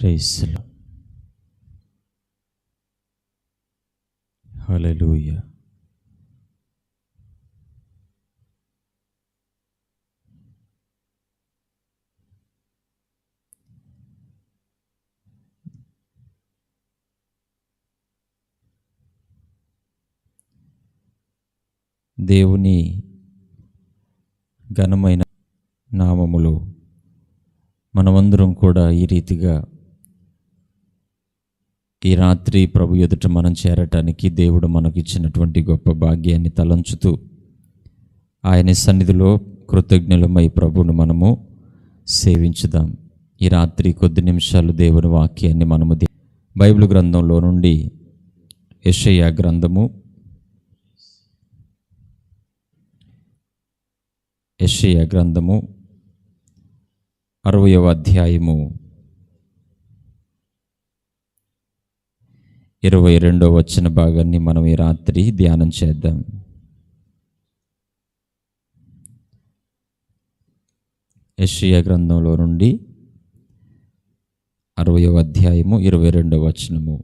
Praise the lord. హల్లెలూయా. దేవుని ఘనమైన నామములో మనమందరం కూడా ఈ రీతిగా ఈ రాత్రి ప్రభు ఎదుట మనం చేరటానికి దేవుడు మనకు ఇచ్చినటువంటి గొప్ప భాగ్యాన్ని తలంచుతూ ఆయన సన్నిధిలో కృతజ్ఞులమై ప్రభువును మనము సేవించుదాం. ఈ రాత్రి కొద్ది నిమిషాలు దేవుని వాక్యాన్ని మనము బైబిల్ గ్రంథంలో నుండి యెషయా గ్రంథము 60వ అధ్యాయము 22వ వచన భాగాన్ని మనం ఈ రాత్రి ధ్యానం చేద్దాం. యెషయా గ్రంథంలో నుండి 60వ అధ్యాయము 22వ వచనము.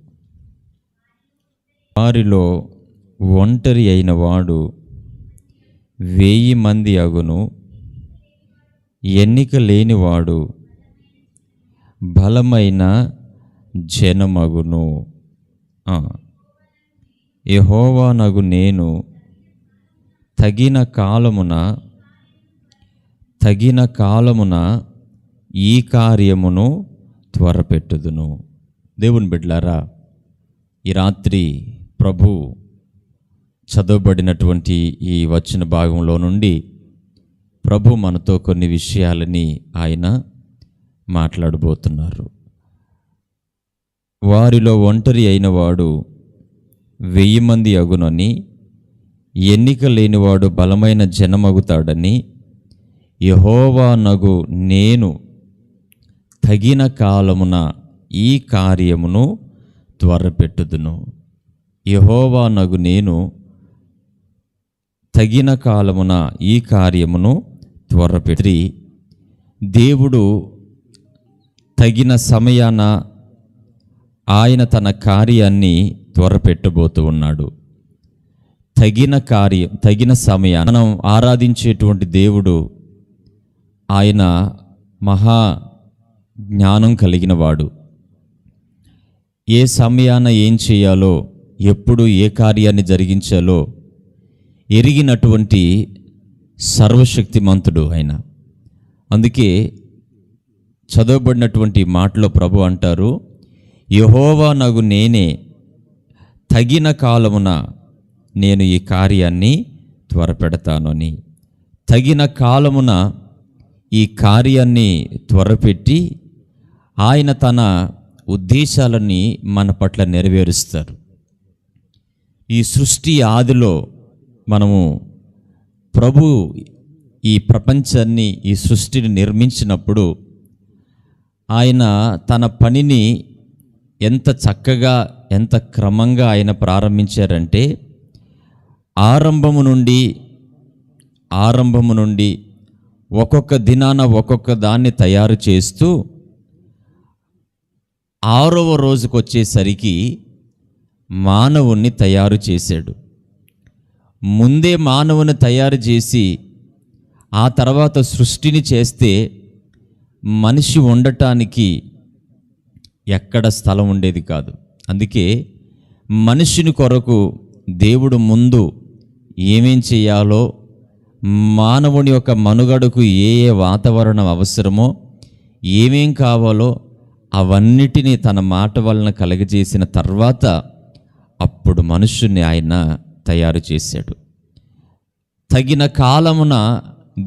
వారిలో ఒంటరి అయిన వాడు 1000 మంది అగును, ఎన్నిక లేనివాడు బలమైన జనమగును. యెహోవానగు నేను తగిన కాలమున ఈ కార్యమును త్వరపెట్టుదును. దేవుని బిడ్డలారా, ఈ రాత్రి ప్రభు చదవబడినటువంటి ఈ వచన భాగంలో నుండి ప్రభు మనతో కొన్ని విషయాలని ఆయన మాట్లాడబోతున్నారు. వారిలో ఒంటరి అయిన వాడు 1000 మంది అగునని, ఎన్నిక లేనివాడు బలమైన జనమగుతాడని యెహోవానగు నేను తగిన కాలమున ఈ కార్యమును త్వరపెట్టుదును. యెహోవానగు నేను తగిన కాలమున ఈ కార్యమును త్వరపెట్టి, దేవుడు తగిన సమయాన ఆయన తన కార్యాన్ని త్వరపెట్టబోతూ ఉన్నాడు. తగిన సమయాన మనం ఆరాధించేటువంటి దేవుడు ఆయన మహా జ్ఞానం కలిగిన వాడు. ఏ సమయాన ఏం చేయాలో, ఎప్పుడు ఏ కార్యాన్ని జరిగించాలో ఎరిగినటువంటి సర్వశక్తిమంతుడు ఆయన. అందుకే చదవబడినటువంటి మాటలో ప్రభు అంటారు, యెహోవానగు నేనే తగిన కాలమున నేను ఈ కార్యాన్ని త్వరపెడతాను అని. తగిన కాలమున ఈ కార్యాన్ని త్వరపెట్టి ఆయన తన ఉద్దేశాలని మన పట్ల నెరవేరుస్తారు. ఈ సృష్టి ఆదిలో మనము ప్రభు ఈ ప్రపంచాన్ని, ఈ సృష్టిని నిర్మించినప్పుడు ఆయన తన పనిని ఎంత చక్కగా, ఎంత క్రమంగా ఆయన ప్రారంభించారంటే, ఆరంభము నుండి ఒక్కొక్క దినాన ఒక్కొక్క దాన్ని తయారు చేస్తూ 6వ రోజుకు వచ్చేసరికి మానవుణ్ణి తయారు చేశాడు. ముందే మానవుని తయారు చేసి ఆ తర్వాత సృష్టిని చేస్తే మనిషి ఉండటానికి ఎక్కడ స్థలం ఉండేది కాదు. అందుకే మనిషిని కొరకు దేవుడు ముందు ఏమేం చేయాలో, మానవుని యొక్క మనుగడకు ఏ వాతావరణం అవసరమో, ఏమేం కావాలో అవన్నిటినీ తన మాట వలన కలగజేసిన తర్వాత అప్పుడు మనుషుని ఆయన తయారు చేశాడు. తగిన కాలమున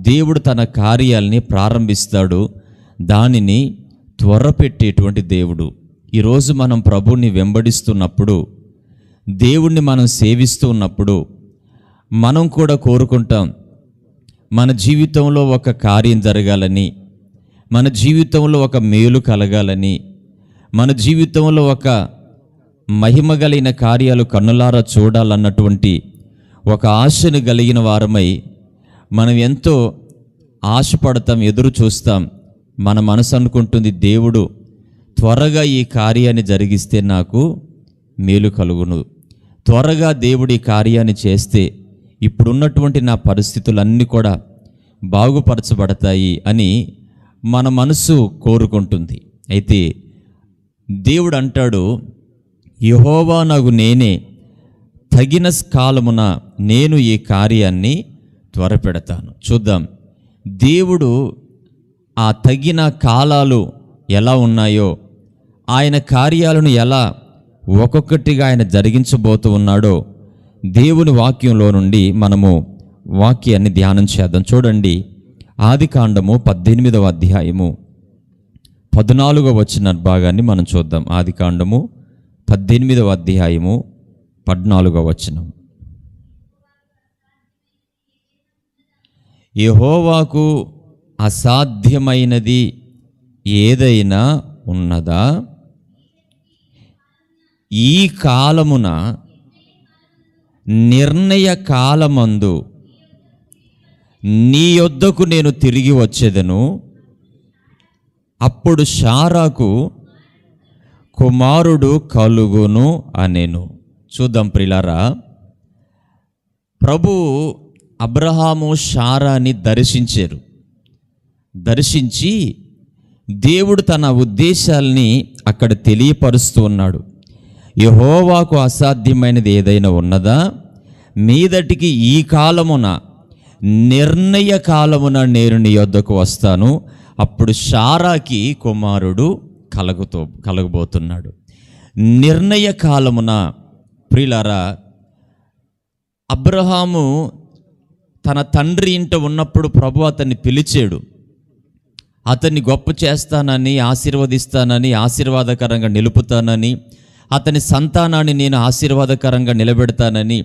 దేవుడు తన కార్యాలని ప్రారంభిస్తాడు. దానిని త్వరపెట్టేటువంటి దేవుడు. ఈరోజు మనం ప్రభువుని వెంబడిస్తున్నప్పుడు, దేవుణ్ణి మనం సేవిస్తూ ఉన్నప్పుడు మనం కూడా కోరుకుంటాం, మన జీవితంలో ఒక కార్యం జరగాలని, మన జీవితంలో ఒక మేలు కలగాలని, మన జీవితంలో ఒక మహిమ కలిగిన కార్యాలు కన్నులారా చూడాలన్నటువంటి ఒక ఆశను కలిగిన వారమై మనం ఎంతో ఆశపడతాం, ఎదురు చూస్తాం. మన మనసు అనుకుంటుంది, దేవుడు త్వరగా ఈ కార్యాన్ని జరిగిస్తే నాకు మేలు కలుగును, త్వరగా దేవుడి కార్యాన్ని చేస్తే ఇప్పుడున్నటువంటి నా పరిస్థితులన్నీ కూడా బాగుపరచబడతాయి అని మన మనసు కోరుకుంటుంది. అయితే దేవుడు అంటాడు, యెహోవా నగు నేనే, తగిన కాలమున నేను ఈ కార్యాన్ని త్వరపెడతాను. చూద్దాం దేవుడు ఆ తగిన కాలాలు ఎలా ఉన్నాయో, ఆయన కార్యాలను ఎలా ఒక్కొక్కటిగా ఆయన జరిగించబోతూ ఉన్నాడో దేవుని వాక్యంలో నుండి మనము వాక్యాన్ని ధ్యానం చేద్దాం. చూడండి, ఆదికాండము 18వ అధ్యాయము 14వ వచన భాగాన్ని మనం చూద్దాం. ఆదికాండము 18వ అధ్యాయము 14వ వచనం. యెహోవాకు అసాధ్యమైనది ఏదైనా ఉన్నదా? ఈ కాలమున నిర్ణయ కాలమందు నీ యొద్దకు నేను తిరిగి వచ్చేదను, అప్పుడు శారాకు కుమారుడు కలుగును అనెను. చూద్దాం ప్రియులారా, ప్రభు అబ్రహాము శారాని దర్శించి దేవుడు తన ఉద్దేశాల్ని అక్కడ తెలియపరుస్తూ ఉన్నాడు. యెహోవాకు అసాధ్యమైనది ఏదైనా ఉన్నదా? మీదటికి ఈ కాలమున, నిర్ణయ కాలమున నేను నీ యొద్దకు వస్తాను, అప్పుడు శారాకి కుమారుడు కలగబోతున్నాడు. నిర్ణయ కాలమున ప్రియులారా, అబ్రహాము తన తండ్రి ఇంట ఉన్నప్పుడు ప్రభు అతన్ని పిలిచాడు. అతన్ని గొప్ప చేస్తానని, ఆశీర్వదిస్తానని, ఆశీర్వాదకరంగా నిలుపుతానని, అతని సంతానాన్ని నేను ఆశీర్వాదకరంగా నిలబెడతానని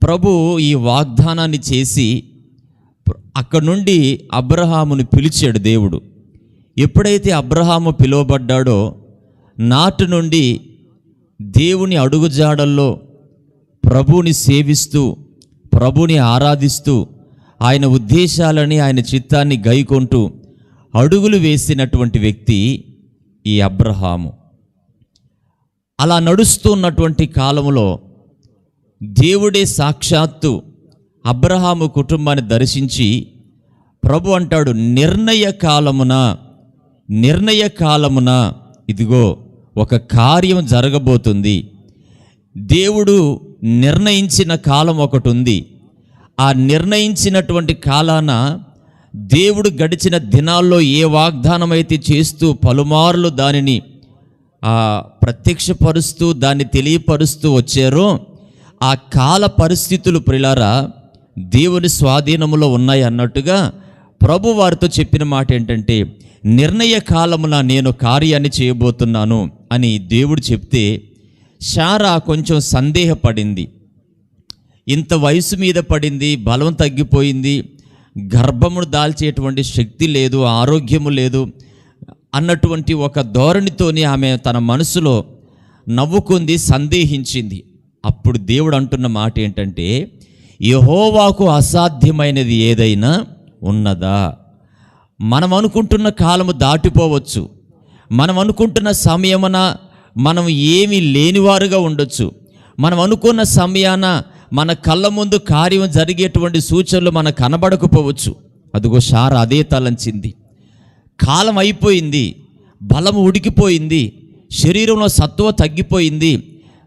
ప్రభు ఈ వాగ్దానాన్ని చేసి అక్కడి నుండి అబ్రహాముని పిలిచాడు దేవుడు. ఎప్పుడైతే అబ్రహాము పిలువబడ్డాడో నాటి నుండి దేవుని అడుగుజాడల్లో ప్రభువుని సేవిస్తూ, ప్రభుని ఆరాధిస్తూ, ఆయన ఉద్దేశాలని, ఆయన చిత్తాన్ని గైకొంటూ అడుగులు వేసినటువంటి వ్యక్తి ఈ అబ్రహాము. అలా నడుస్తూ ఉన్నటువంటి కాలంలో దేవుడే సాక్షాత్తు అబ్రహాము కుటుంబాన్ని దర్శించి ప్రభు అంటాడు, నిర్ణయ కాలమున ఇదిగో ఒక కార్యం జరగబోతుంది. దేవుడు నిర్ణయించిన కాలం ఒకటి ఉంది. ఆ నిర్ణయించినటువంటి కాలాన దేవుడు గడిచిన దినాల్లో ఏ వాగ్దానం అయితే చేస్తూ పలుమార్లు దానిని ప్రత్యక్షపరుస్తూ దాన్ని తెలియపరుస్తూ వచ్చారో ఆ కాల పరిస్థితులు ప్రియులారా దేవుని స్వాధీనములో ఉన్నాయి అన్నట్టుగా ప్రభు వారితో చెప్పిన మాట ఏంటంటే, నిర్ణయ కాలమున నేను కార్యాన్ని చేయబోతున్నాను అని దేవుడు చెప్తే శారా కొంచెం సందేహపడింది. ఇంత వయసు మీద పడింది, బలం తగ్గిపోయింది, గర్భమును దాల్చేటువంటి శక్తి లేదు, ఆరోగ్యము లేదు అన్నటువంటి ఒక ధోరణితోని ఆమె తన మనసులో నవ్వుకుంది, సందేహించింది. అప్పుడు దేవుడు అంటున్న మాట ఏంటంటే, యెహోవాకు అసాధ్యమైనది ఏదైనా ఉన్నదా? మనం అనుకుంటున్న కాలము దాటిపోవచ్చు, మనం అనుకుంటున్న సమయమున మనం ఏమీ లేనివారుగా ఉండొచ్చు, మనం అనుకున్న సమయాన మన కళ్ళ ముందు కార్యం జరిగేటువంటి సూచనలు మనకు కనబడకపోవచ్చు. అదిగో శారా అదే తలంచింది. కాలం అయిపోయింది, బలం ఉడికిపోయింది, శరీరంలో సత్వ తగ్గిపోయింది.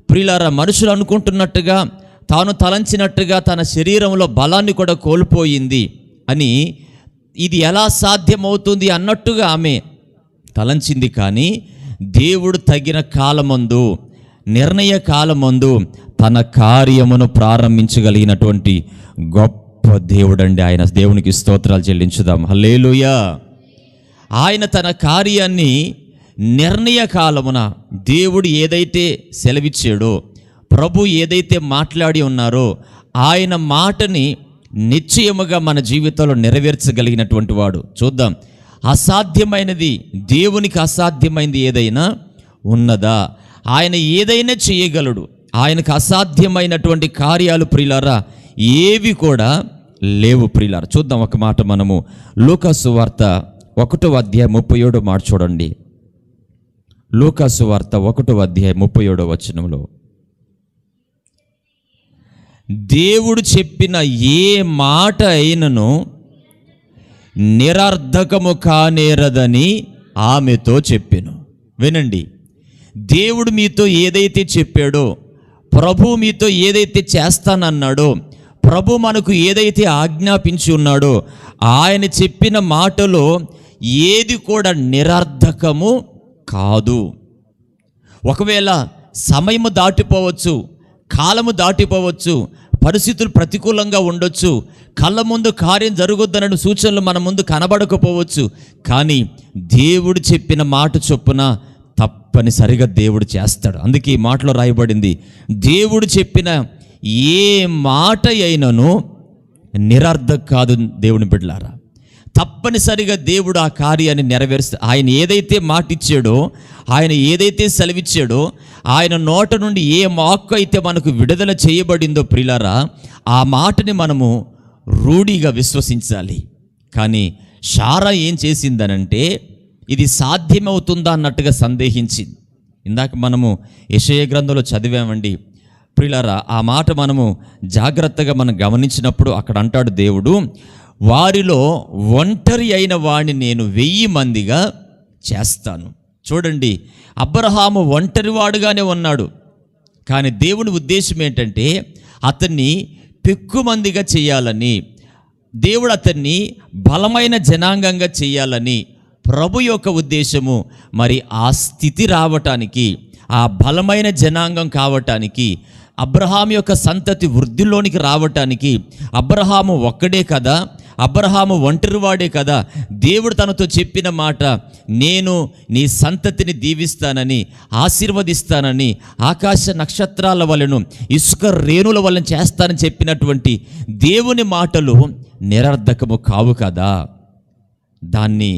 ప్రియులారా, మనుషులు అనుకుంటున్నట్టుగా, తాను తలంచినట్టుగా తన శరీరంలో బలాన్ని కూడా కోల్పోయింది అని, ఇది ఎలా సాధ్యమవుతుంది అన్నట్టుగా ఆమె తలంచింది. కానీ దేవుడు తగిన కాలమందు, నిర్ణయ కాలమందు తన కార్యమును ప్రారంభించగలిగినటువంటి గొప్ప దేవుడండి ఆయన. దేవునికి స్తోత్రాలు చెల్లించుదాం. హల్లెలూయా. ఆయన తన కార్యాన్ని నిర్ణయ కాలమున దేవుడు ఏదైతే సెలవిచ్చాడో, ప్రభు ఏదైతే మాట్లాడి ఉన్నారో ఆయన మాటని నిశ్చయముగా మన జీవితంలో నెరవేర్చగలిగినటువంటి వాడు. చూద్దాం, అసాధ్యమైనది, దేవునికి అసాధ్యమైనది ఏదైనా ఉన్నదా? ఆయన ఏదైనా చేయగలడు. ఆయనకు అసాధ్యమైనటువంటి కార్యాలు ప్రియులారా ఏవి కూడా లేవు ప్రియులారా. చూద్దాం ఒక మాట, మనము లూకా సువార్త 1వ అధ్యాయం 37వ మాట చూడండి. లూకాసు వార్త 1:37 దేవుడు చెప్పిన ఏ మాట అయినను నిరర్ధకము కానేరదని ఆమెతో చెప్పెను. వినండి, దేవుడు మీతో ఏదైతే చెప్పాడో, ప్రభు మీతో ఏదైతే చేస్తానన్నాడో, ప్రభు మనకు ఏదైతే ఆజ్ఞాపించి ఉన్నాడో, ఆయన చెప్పిన మాటలో ఏది కూడా నిరర్ధకము కాదు. ఒకవేళ సమయము దాటిపోవచ్చు, కాలము దాటిపోవచ్చు, పరిస్థితులు ప్రతికూలంగా ఉండొచ్చు, కళ్ళ ముందు కార్యం జరుగుద్దన్న సూచనలు మన ముందు కనబడకపోవచ్చు, కానీ దేవుడు చెప్పిన మాట చొప్పున తప్పనిసరిగా దేవుడు చేస్తాడు. అందుకే ఈ మాటలో రాయబడింది, దేవుడు చెప్పిన ఏ మాట అయినను నిరర్ధకం కాదు. దేవుని బిడ్డలారా, తప్పనిసరిగా దేవుడు ఆ కార్యాన్ని నెరవేరుస్తాడు. ఆయన ఏదైతే మాట ఇచ్చాడో, ఆయన ఏదైతే సెలవిచ్చాడో, ఆయన నోట నుండి ఏ వాక్కు అయితే మనకు విడుదల చేయబడిందో ప్రియులారా, ఆ మాటని మనము రూఢిగా విశ్వసించాలి. కానీ శారా ఏం చేసిందనంటే, ఇది సాధ్యమవుతుందా అన్నట్టుగా సందేహించింది. ఇందాక మనము యెషయా గ్రంథంలో చదివామండి ప్రియులారా. ఆ మాట మనము జాగ్రత్తగా మనం గమనించినప్పుడు అక్కడ అంటాడు దేవుడు, వారిలో ఒంటరి అయిన వాడిని నేను 1000 మందిగా చేస్తాను. చూడండి, అబ్రహాము ఒంటరివాడుగానే ఉన్నాడు, కానీ దేవుని ఉద్దేశం ఏంటంటే అతన్ని పెక్కుమందిగా చేయాలని, దేవుడు అతన్ని బలమైన జనాంగంగా చేయాలని ప్రభు యొక్క ఉద్దేశము. మరి ఆ స్థితి రావటానికి, ఆ బలమైన జనాంగం కావటానికి, అబ్రహాము యొక్క సంతతి వృద్ధిలోనికి రావటానికి, అబ్రహాము ఒక్కడే కదా, అబ్రహాము ఒంటరివాడే కదా, దేవుడు తనతో చెప్పిన మాట, నేను నీ సంతతిని దీవిస్తానని, ఆశీర్వదిస్తానని, ఆకాశ నక్షత్రాల వలెను ఇసుక రేణుల వలన చేస్తానని చెప్పినటువంటి దేవుని మాటలు నిరర్ధకము కావు కదా. దాన్ని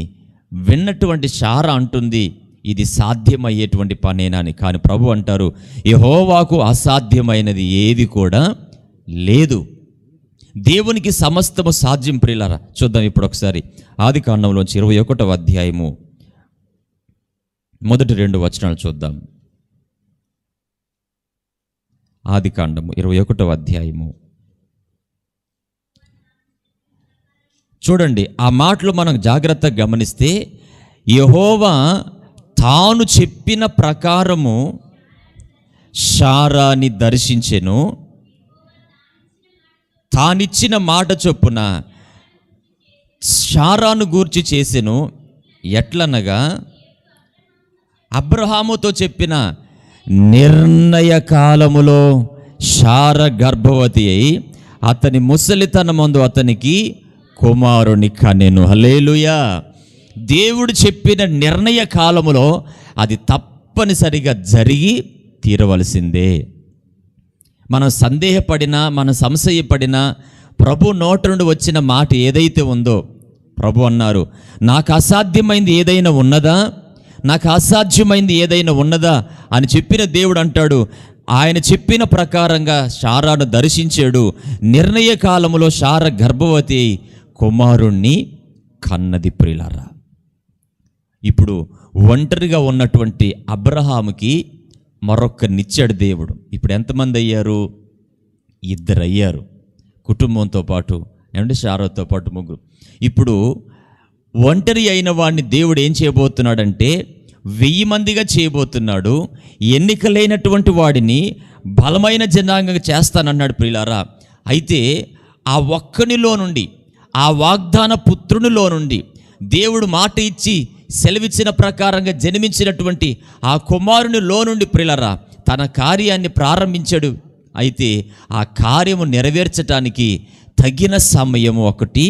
విన్నటువంటి శారా అంటుంది, ఇది సాధ్యమయ్యేటువంటి పనేనా అని. కానీ ప్రభు అంటారు, యెహోవాకు అసాధ్యమైనది ఏది కూడా లేదు, దేవునికి సమస్తము సాధ్యం. ప్రియులారా, చూద్దాం ఇప్పుడు ఒకసారి ఆదికాండంలోంచి 21వ అధ్యాయము మొదటి 2 వచనాలు చూద్దాం. ఆదికాండము 21వ అధ్యాయము చూడండి. ఆ మాటలు మనం జాగ్రత్తగా గమనిస్తే, యెహోవా తాను చెప్పిన ప్రకారము శారాని దర్శించెను, తానిచ్చిన మాట చొప్పున శారాను గూర్చి చేసెను. ఎట్లనగా, అబ్రహాముతో చెప్పిన నిర్ణయ కాలములో శారా గర్భవతి అయి అతని ముసలితనమందు అతనికి కుమారుని కనెను. హల్లెలూయా. దేవుడు చెప్పిన నిర్ణయ కాలములో అది తప్పనిసరిగా జరిగి తీరవలసిందే. మనం సందేహపడినా, మనం సంశయపడినా, ప్రభు నోట నుండి వచ్చిన మాట ఏదైతే ఉందో, ప్రభు అన్నారు, నాకు అసాధ్యమైంది ఏదైనా ఉన్నదా, నాకు అసాధ్యమైంది ఏదైనా ఉన్నదా అని చెప్పిన దేవుడు అంటాడు, ఆయన చెప్పిన ప్రకారంగా శారాను దర్శించాడు. నిర్ణయ కాలములో శారా గర్భవతి కుమారుణ్ణి కన్నది. ప్రియులారా, ఇప్పుడు ఒంటరిగా ఉన్నటువంటి అబ్రహాముకి మరొక్కనిచ్చాడు దేవుడు. ఇప్పుడు ఎంతమంది అయ్యారు? 2 అయ్యారు, కుటుంబంతో పాటు. ఏమంటే శారాతో పాటు 3. ఇప్పుడు ఒంటరి అయిన వాడిని దేవుడు ఏం చేయబోతున్నాడంటే 1000 మందిగా చేయబోతున్నాడు. ఎన్నికలైనటువంటి వాడిని బలమైన జనాంగంగా చేస్తానన్నాడు. ప్రియులారా, అయితే ఆ ఒక్కనిలో నుండి, ఆ వాగ్దాన పుత్రునిలో నుండి దేవుడు మాట ఇచ్చి సెలవిచ్చిన ప్రకారంగా జన్మించినటువంటి ఆ కుమారునిలో నుండి ప్రియులారా తన కార్యాన్ని ప్రారంభించాడు. అయితే ఆ కార్యము నెరవేర్చడానికి తగిన సమయము ఒకటి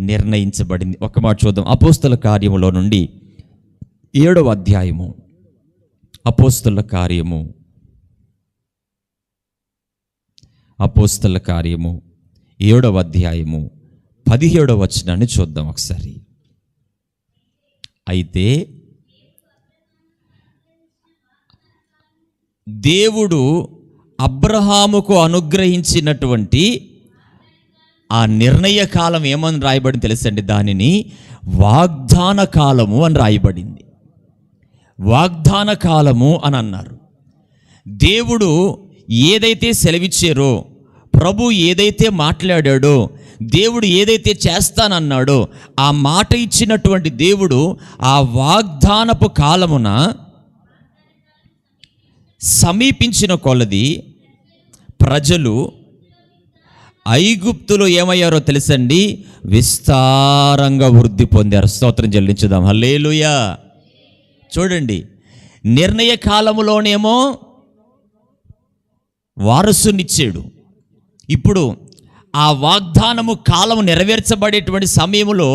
నిర్ణయించబడింది. ఒక మాట చూద్దాం. అపోస్తల కార్యములో నుండి 7వ అధ్యాయము, అపోస్తల కార్యము 7వ అధ్యాయము 17వ వచనాన్ని చూద్దాం ఒకసారి. అయితే దేవుడు అబ్రహాముకు అనుగ్రహించినటువంటి ఆ నిర్ణయ కాలం ఏమని రాయబడింది తెలుసండి? దానిని వాగ్దాన కాలము అని రాయబడింది. వాగ్దాన కాలము అని అన్నారు. దేవుడు ఏదైతే సెలవిచ్చారో, ప్రభు ఏదైతే మాట్లాడాడో, దేవుడు ఏదైతే చేస్తానన్నాడో ఆ మాట ఇచ్చినటువంటి దేవుడు ఆ వాగ్దానపు కాలమున సమీపించిన కొలది ప్రజలు ఐగుప్తులో ఏమయ్యారో తెలుసండి, విస్తారంగా వృద్ధి పొందారు. స్తోత్రం చెల్లించుదాం. హల్లెలూయా. చూడండి, నిర్ణయ కాలములోనేమో వారసునిచ్చాడు. ఇప్పుడు ఆ వాగ్దానము కాలము నెరవేర్చబడేటువంటి సమయంలో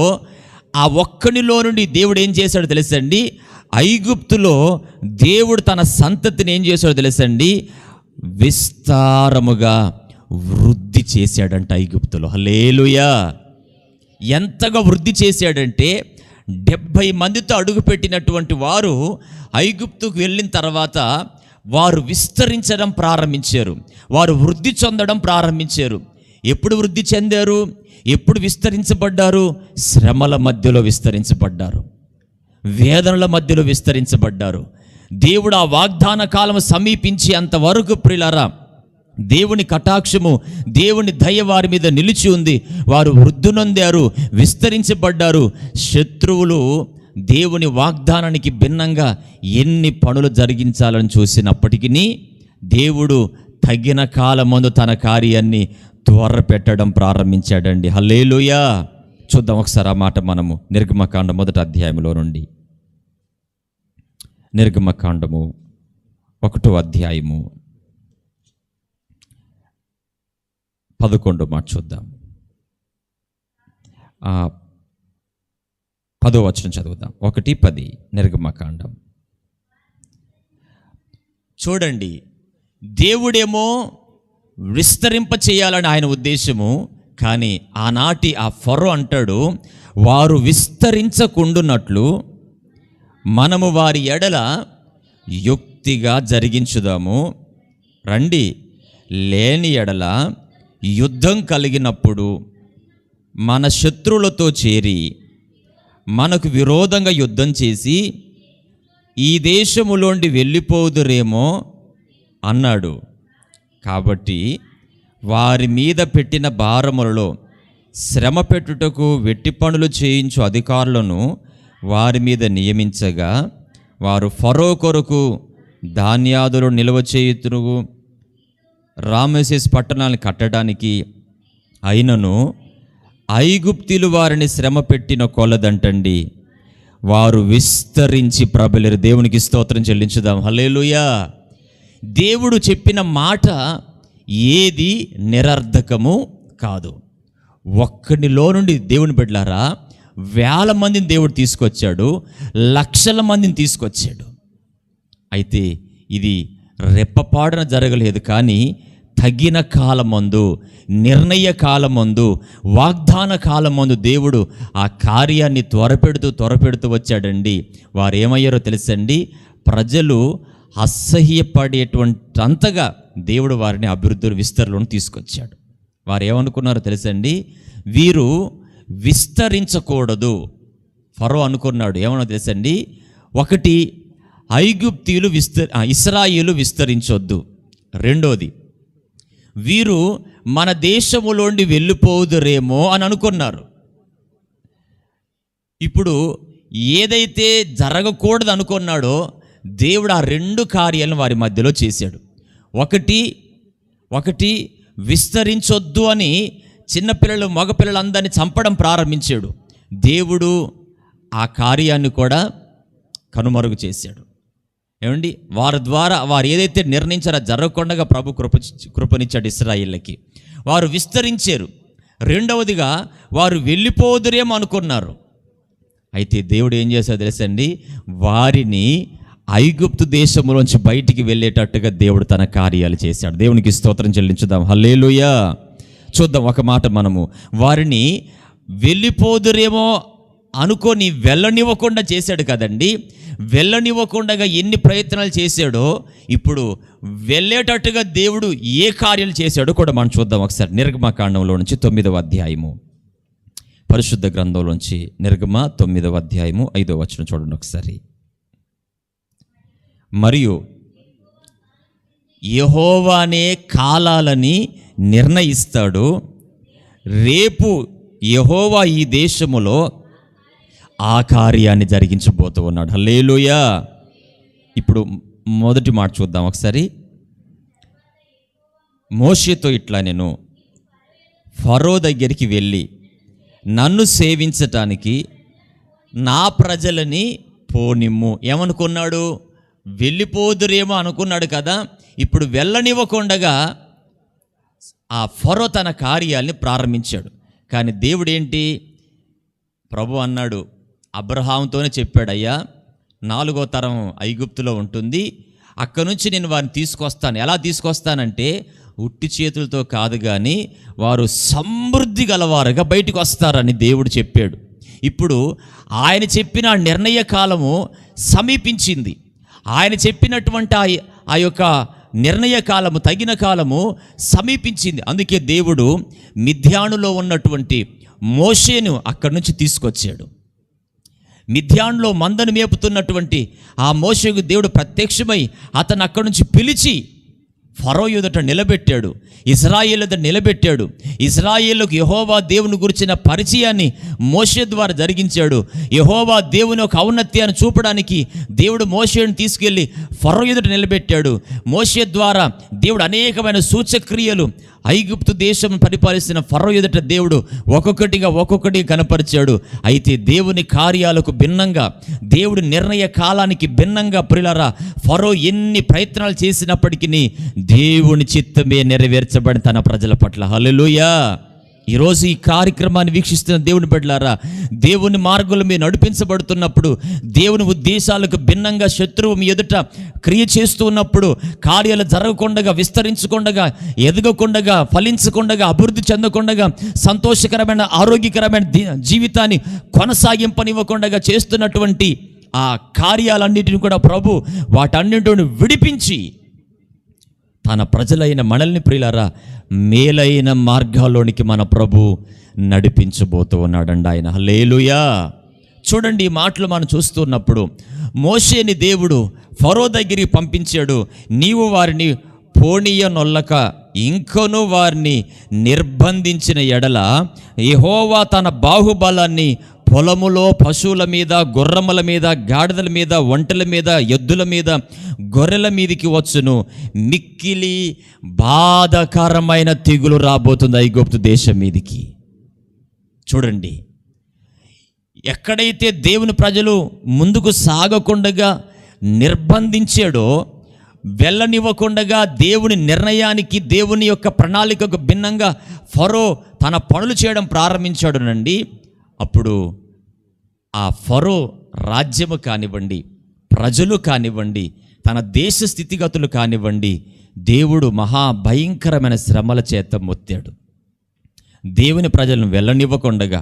ఆ ఒక్కనిలో నుండి దేవుడు ఏం చేశాడో తెలుసండి, ఐగుప్తులో దేవుడు తన సంతతిని ఏం చేశాడో తెలుసండి, విస్తారముగా వృద్ధి చేశాడంట ఐగుప్తులో. హల్లెలూయా. ఎంతగా వృద్ధి చేశాడంటే 70 మందితో అడుగుపెట్టినటువంటి వారు ఐగుప్తుకు వెళ్ళిన తర్వాత వారు విస్తరించడం ప్రారంభించారు, వారు వృద్ధి చెందడం ప్రారంభించారు. ఎప్పుడు వృద్ధి చెందారు, ఎప్పుడు విస్తరించబడ్డారు? శ్రమల మధ్యలో విస్తరించబడ్డారు, వేదనల మధ్యలో విస్తరించబడ్డారు. దేవుడు ఆ వాగ్దాన కాలం సమీపించి అంతవరకు ప్రియులారా దేవుని కటాక్షము, దేవుని దయ వారి మీద నిలిచి ఉంది. వారు వృద్ధి నొందారు, విస్తరించబడ్డారు. శత్రువులు దేవుని వాగ్దానానికి భిన్నంగా ఎన్ని పనులు జరిగించాలని చూసినప్పటికీ దేవుడు తగిన కాలమందు తన కార్యాన్ని త్వర పెట్టడం ప్రారంభించాడండి. హల్లెలూయా. చూద్దాం ఒకసారి ఆ మాట మనము నిర్గమకాండం 1వ అధ్యాయంలో నుండి. నిర్గమకాండము 1వ అధ్యాయము 11వ మాట చూద్దాం. 10వ వచనం చదువుదాం. 1:10 నిర్గమకాండం. చూడండి, దేవుడేమో విస్తరింప చేయాలని ఆయన ఉద్దేశము, కానీ ఆనాటి ఆ ఫరో అంటాడు, వారు విస్తరించకుండునట్లు మనము వారి ఎడల యుక్తిగా జరిగించుదాము. రండి, లేని ఎడల యుద్ధం కలిగినప్పుడు మన శత్రువులతో చేరి మనకు విరోధంగా యుద్ధం చేసి ఈ దేశములోండి వెళ్ళిపోదురేమో అన్నాడు. కాబట్టి వారి మీద పెట్టిన భారములలో శ్రమ పెట్టుటకు వెట్టి పనులు చేయించు అధికారులను వారి మీద నియమించగా వారు ఫరో కొరకు ధాన్యాదులు నిల్వ చేయుటకు రామెసేస్ పట్టణాలను కట్టడానికి అయినను ఐగుప్తీలు వారిని శ్రమ పెట్టిన కొలదంటండి వారు విస్తరించి ప్రబలిరు. దేవునికి స్తోత్రం చెల్లించుదాం. హల్లెలూయా. దేవుడు చెప్పిన మాట ఏది నిరర్ధకము కాదు. ఒక్కడిలో నుండి దేవుని బిడ్డలారా వేల మందిని దేవుడు తీసుకొచ్చాడు, లక్షల మందిని తీసుకొచ్చాడు. అయితే ఇది రెప్పపాటున జరగలేదు, కానీ తగిన కాలమందు, నిర్ణయ కాలమందు, వాగ్దాన కాలమందు దేవుడు ఆ కార్యాన్ని త్వరపెడుతూ వచ్చాడండి. వారు ఏమయ్యారో తెలుసండి, ప్రజలు అసహ్యపడేటువంటి అంతగా దేవుడు వారిని అభివృద్ధి విస్తరణను తీసుకొచ్చాడు. వారు ఏమనుకున్నారో తెలుసండి, వీరు విస్తరించకూడదు. ఫరో అనుకున్నాడు, ఏమన్నా తెలుసండి, ఒకటి ఐగుప్తీయులు ఇశ్రాయేలు విస్తరించొద్దు, రెండోది వీరు మన దేశములోండి వెళ్ళిపోదురేమో అని అనుకున్నారు. ఇప్పుడు ఏదైతే జరగకూడదు అనుకున్నాడో దేవుడు ఆ రెండు కార్యాలను వారి మధ్యలో చేశాడు. ఒకటి విస్తరించొద్దు అని చిన్నపిల్లలు మగపిల్లలందరినీ చంపడం ప్రారంభించాడు. దేవుడు ఆ కార్యాన్ని కూడా కనుమరుగు చేశాడు. ఏమండి, వారి ద్వారా వారు ఏదైతే నిర్ణయించారో జరగకుండా ప్రభు కృపనిచ్చాడు ఇశ్రాయేళ్ళకి. వారు విస్తరించారు. రెండవదిగా వారు వెళ్ళిపోదురేమో అనుకున్నారు. అయితే దేవుడు ఏం చేశాడో తెలుసండి, వారిని ఐగుప్తు దేశంలోంచి బయటికి వెళ్ళేటట్టుగా దేవుడు తన కార్యాలు చేశాడు. దేవునికి స్తోత్రం చెల్లించుదాం. హల్లెలూయా. చూద్దాం ఒక మాట మనము. వారిని వెళ్ళిపోదురేమో అనుకొని వెళ్ళనివ్వకుండా చేశాడు కదండి. వెళ్ళనివ్వకుండా ఎన్ని ప్రయత్నాలు చేశాడో, ఇప్పుడు వెళ్ళేటట్టుగా దేవుడు ఏ కార్యాలు చేశాడో కూడా మనం చూద్దాం ఒకసారి. నిర్గమకాండంలో నుంచి 9వ అధ్యాయము, పరిశుద్ధ గ్రంథంలోంచి నిర్గమ 9వ అధ్యాయము 5వ వచనం చూడండి ఒకసారి. మరియు యెహోవానే కాలాలని నిర్ణయిస్తాడు. రేపు యెహోవా ఈ దేశములో ఆ కార్యాన్ని జరిగించబోతూ ఉన్నాడు. హల్లెలూయా. ఇప్పుడు మొదటి మాట చూద్దాం ఒకసారి. మోషేతో ఇట్లా, నేను ఫరో దగ్గరికి వెళ్ళి నన్ను సేవించటానికి నా ప్రజలని పోనిమ్ము. ఏమనుకున్నాడు? వెళ్ళిపోదురేమో అనుకున్నాడు కదా. ఇప్పుడు వెళ్ళనివ్వకుండగా ఆ ఫరో తన కార్యాల్ని ప్రారంభించాడు. కానీ దేవుడు ఏంటి, ప్రభు అన్నాడు, అబ్రహాముతోనే చెప్పాడు, అయ్యా 4వ తరం ఐగుప్తులో ఉంటుంది, అక్కడి నుంచి నేను వారిని తీసుకొస్తాను. ఎలా తీసుకొస్తానంటే ఉట్టి చేతులతో కాదు, కానీ వారు సమృద్ధి గలవారుగా బయటకు వస్తారని దేవుడు చెప్పాడు. ఇప్పుడు ఆయన చెప్పిన నిర్ణయ కాలము సమీపించింది. ఆయన చెప్పినటువంటి ఆ యొక్క నిర్ణయ కాలము, తగిన కాలము సమీపించింది. అందుకే దేవుడు మిద్యానులో ఉన్నటువంటి మోషేను అక్కడి నుంచి తీసుకొచ్చాడు. మిద్యానులో మందను మేపుతున్నటువంటి ఆ మోషేకు దేవుడు ప్రత్యక్షమై అతను అక్కడి నుంచి పిలిచి ఫరో ఎదుట నిలబెట్టాడు, ఇశ్రాయేలు ఎదుట నిలబెట్టాడు. ఇశ్రాయేలుకు యెహోవా దేవుని గురించిన పరిచయాన్ని మోషే ద్వారా జరిగించాడు. యెహోవా దేవుని ఒక ఔన్నత్యాన్ని చూపడానికి దేవుడు మోషేను తీసుకెళ్ళి ఫరో ఎదుట నిలబెట్టాడు. మోషే ద్వారా దేవుడు అనేకమైన సూచక్రియలు ఐగుప్తు దేశం పరిపాలిస్తున్న ఫరో ఎదుట దేవుడు ఒక్కొక్కటి కనపరిచాడు. అయితే దేవుని కార్యాలకు భిన్నంగా, దేవుడి నిర్ణయ కాలానికి భిన్నంగా ప్రియులారా, ఫరో ఎన్ని ప్రయత్నాలు చేసినప్పటికీ దేవుని చిత్తమే నెరవేర్చబడి తన ప్రజల పట్ల. హల్లెలూయా. ఈరోజు ఈ కార్యక్రమాన్ని వీక్షిస్తున్న దేవుని బిడ్డలారా, దేవుని మార్గంలో మీరు నడిపించబడుతున్నప్పుడు, దేవుని ఉద్దేశాలకు భిన్నంగా శత్రువు మీ ఎదుట క్రియ చేస్తూ ఉన్నప్పుడు, కార్యాలు జరగకుండగా, విస్తరించకుండగా, ఎదగకుండగా, ఫలించకుండగా, అభివృద్ధి చెందకుండగా, సంతోషకరమైన ఆరోగ్యకరమైన జీవితాన్ని కొనసాగింపనివ్వకుండగా చేస్తున్నటువంటి ఆ కార్యాలన్నిటిని కూడా ప్రభు వాటన్నింటిని విడిపించి తన ప్రజలైన మనల్ని ప్రియులారా మేలైన మార్గాల్లోనికి మన ప్రభు నడిపించబోతూ ఉన్నాడండి ఆయన. హల్లెలూయా. చూడండి, ఈ మాటలు మనం చూస్తున్నప్పుడు మోషేని దేవుడు ఫరో దగ్గరికి పంపించాడు. నీవు వారిని పోనీయనొల్లక ఇంకను వారిని నిర్బంధించిన ఎడల యెహోవా తన బాహుబలాన్ని పొలములో పశువుల మీద, గుర్రముల మీద, గాడిదల మీద, ఒంటెల మీద, ఎద్దుల మీద, గొర్రెల మీదికి వచ్చును. మిక్కిలి బాధకరమైన తెగులు రాబోతుంది ఐగుప్తు దేశం మీదికి. చూడండి, ఎక్కడైతే దేవుని ప్రజలు ముందుకు సాగకుండగా నిర్బంధించాడో, వెళ్ళనివ్వకుండగా దేవుని నిర్ణయానికి, దేవుని యొక్క ప్రణాళికకు భిన్నంగా ఫరో తన పనులు చేయడం ప్రారంభించాడునండి. అప్పుడు ఆ ఫరో రాజ్యము కానివ్వండి, ప్రజలు కానివ్వండి, తన దేశ స్థితిగతులు కానివ్వండి, దేవుడు మహాభయంకరమైన శ్రమల చేత మొత్తాడు. దేవుని ప్రజలను వెళ్ళనివ్వకుండగా,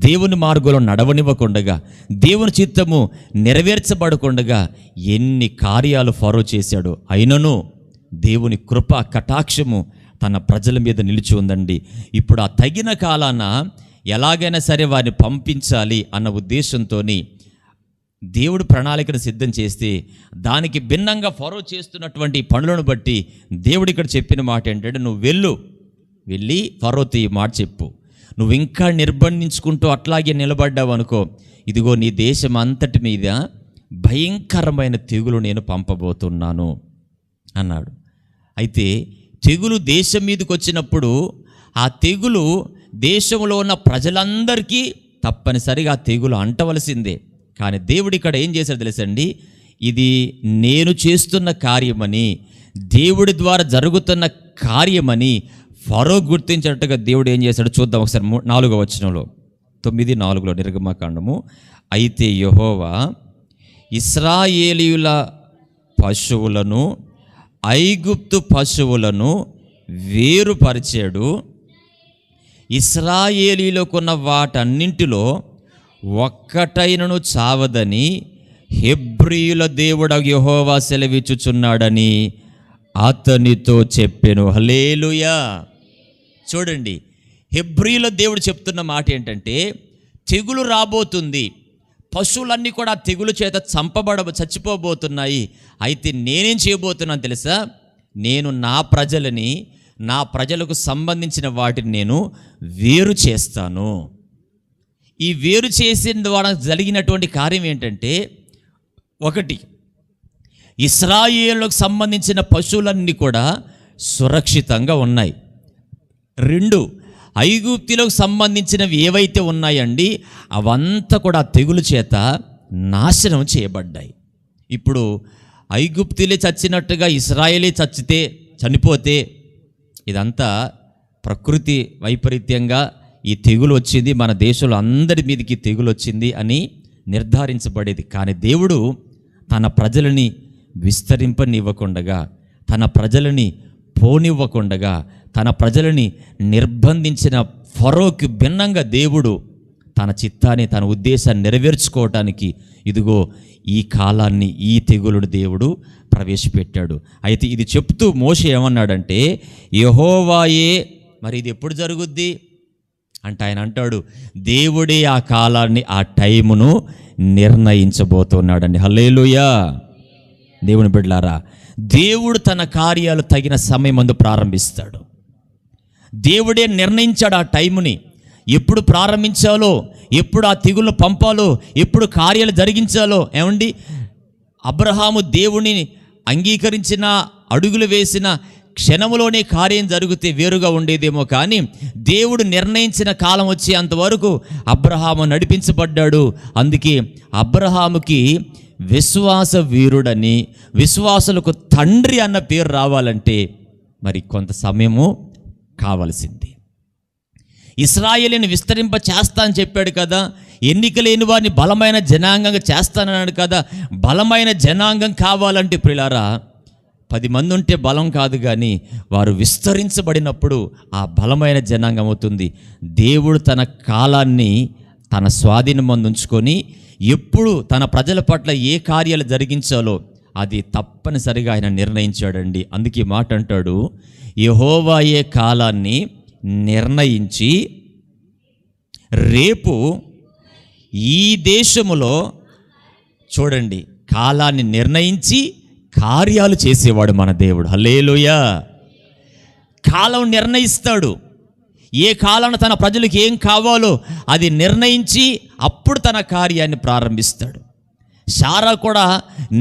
దేవుని మార్గంలో నడవనివ్వకుండగా, దేవుని చిత్తము నెరవేర్చబడకుండగా ఎన్ని కార్యాలు ఫరో చేశాడు. అయినను దేవుని కృప కటాక్షము తన ప్రజల మీద నిలిచి ఉందండి. ఇప్పుడు ఆ తగిన కాలాన ఎలాగైనా సరే వారిని పంపించాలి అన్న ఉద్దేశంతో దేవుడు ప్రణాళికను సిద్ధం చేస్తే, దానికి భిన్నంగా ఫరో చేస్తున్నటువంటి పనులను బట్టి దేవుడు ఇక్కడ చెప్పిన మాట ఏంటంటే, నువ్వు వెళ్ళి ఫరోతో ఈ మాట చెప్పు. నువ్వు ఇంకా నిర్బంధించుకుంటూ అట్లాగే నిలబడ్డావు అనుకో, ఇదిగో నీ దేశం అంతటి మీద భయంకరమైన తెగులు నేను పంపబోతున్నాను అన్నాడు. అయితే తెగులు దేశం మీదకి వచ్చినప్పుడు ఆ తెగులు దేశంలో ఉన్న ప్రజలందరికీ తప్పనిసరిగా ఆ తెగులు అంటవలసిందే. కానీ దేవుడు ఇక్కడ ఏం చేశాడు తెలుసండి, ఇది నేను చేస్తున్న కార్యమని, దేవుడి ద్వారా జరుగుతున్న కార్యమని ఫరో గుర్తించినట్టుగా దేవుడు ఏం చేశాడు చూద్దాం ఒకసారి. 4వ వచనంలో, 9:4 నిర్గమకాండము. అయితే యెహోవా ఇశ్రాయేలీయుల పశువులను ఐగుప్తు పశువులను వేరుపరిచాడు. ఇశ్రాయేలీయులకున్న వాటన్నింటిలో ఒక్కటైనను చావదని హెబ్రీయుల దేవుడు యెహోవా సెలవిచ్చుచున్నాడని అతనితో చెప్పెను. హల్లెలూయా. చూడండి, హెబ్రీయుల దేవుడు చెప్తున్న మాట ఏంటంటే, తెగులు రాబోతుంది, పశువులన్నీ కూడా తెగులు చేత చచ్చిపోబోతున్నాయి. అయితే నేనేం చేయబోతున్నాను తెలుసా? నేను నా ప్రజలకు సంబంధించిన వాటిని నేను వేరు చేస్తాను. ఈ వేరు చేసిన ద్వారా జరిగినటువంటి కార్యం ఏంటంటే, ఒకటి, ఇశ్రాయేలుకు సంబంధించిన పశువులన్నీ కూడా సురక్షితంగా ఉన్నాయి. 2, ఐగుప్తులకు సంబంధించినవి ఏవైతే ఉన్నాయండి అవంతా కూడా తెగులు చేత నాశనం చేయబడ్డాయి. ఇప్పుడు ఐగుప్తులే చచ్చినట్టుగా ఇశ్రాయేలే చనిపోతే ఇదంతా ప్రకృతి వైపరీత్యంగా ఈ తెగులు వచ్చింది, మన దేశంలో అందరి మీదకి తెగులు వచ్చింది అని నిర్ధారించబడేది. కానీ దేవుడు తన ప్రజలని విస్తరింపనివ్వకుండగా, తన ప్రజలని పోనివ్వకుండగా, తన ప్రజలని నిర్బంధించిన ఫరోకి భిన్నంగా దేవుడు తన చిత్తాన్ని, తన ఉద్దేశాన్ని నెరవేర్చుకోవటానికి ఇదిగో ఈ కాలాన్ని, ఈ తెగులును దేవుడు ప్రవేశపెట్టాడు. అయితే ఇది చెప్తూ మోషే ఏమన్నాడంటే, యెహోవాయే, మరి ఇది ఎప్పుడు జరుగుద్ది అంటే ఆయన అంటాడు, దేవుడే ఆ కాలాన్ని, ఆ టైమును నిర్ణయించబోతున్నాడండి. హల్లెలూయా. దేవుని బిడ్డలారా, దేవుడు తన కార్యాలు తగిన సమయమందు ప్రారంభిస్తాడు. దేవుడే నిర్ణయించాడు ఆ టైముని, ఎప్పుడు ప్రారంభించాలో, ఎప్పుడు ఆ తెగుళ్ళు పంపాలో, ఎప్పుడు కార్యాలు జరిగించాలో. ఏమండి, అబ్రహాము దేవుని అంగీకరించిన, అడుగులు వేసిన క్షణములోనే కార్యం జరిగితే వేరుగా ఉండేదేమో, కానీ దేవుడు నిర్ణయించిన కాలం వచ్చేంతవరకు అబ్రహాము నడిపించబడ్డాడు. అందుకే అబ్రహాముకి విశ్వాస వీరుడని, విశ్వాసులకు తండ్రి అన్న పేరు రావాలంటే మరి కొంత సమయము కావలసింది. ఇశ్రాయేలుని విస్తరింప చేస్తా అని చెప్పాడు కదా, ఎన్నిక లేని వారిని బలమైన జనాంగంగా చేస్తానన్నాడు కదా. బలమైన జనాంగం కావాలంటే ప్రియులారా, 10 మంది ఉంటే బలం కాదు, కానీ వారు విస్తరించబడినప్పుడు ఆ బలమైన జనాంగం అవుతుంది. దేవుడు తన కాలాన్ని తన స్వాధీనం ఉంచుకొని ఎప్పుడు తన ప్రజల పట్ల ఏ కార్యాలు జరిగించాలో అది తప్పనిసరిగా ఆయన నిర్ణయించాడండి. అందుకే మాట అంటాడు, యెహోవాయే కాలాన్ని నిర్ణయించి రేపు ఈ దేశములో, చూడండి, కాలాన్ని నిర్ణయించి కార్యాలు చేసేవాడు మన దేవుడు. హల్లెలూయా. కాలం నిర్ణయిస్తాడు. ఏ కాలాన తన ప్రజలకు ఏం కావాలో అది నిర్ణయించి అప్పుడు తన కార్యాన్ని ప్రారంభిస్తాడు. శారా కూడా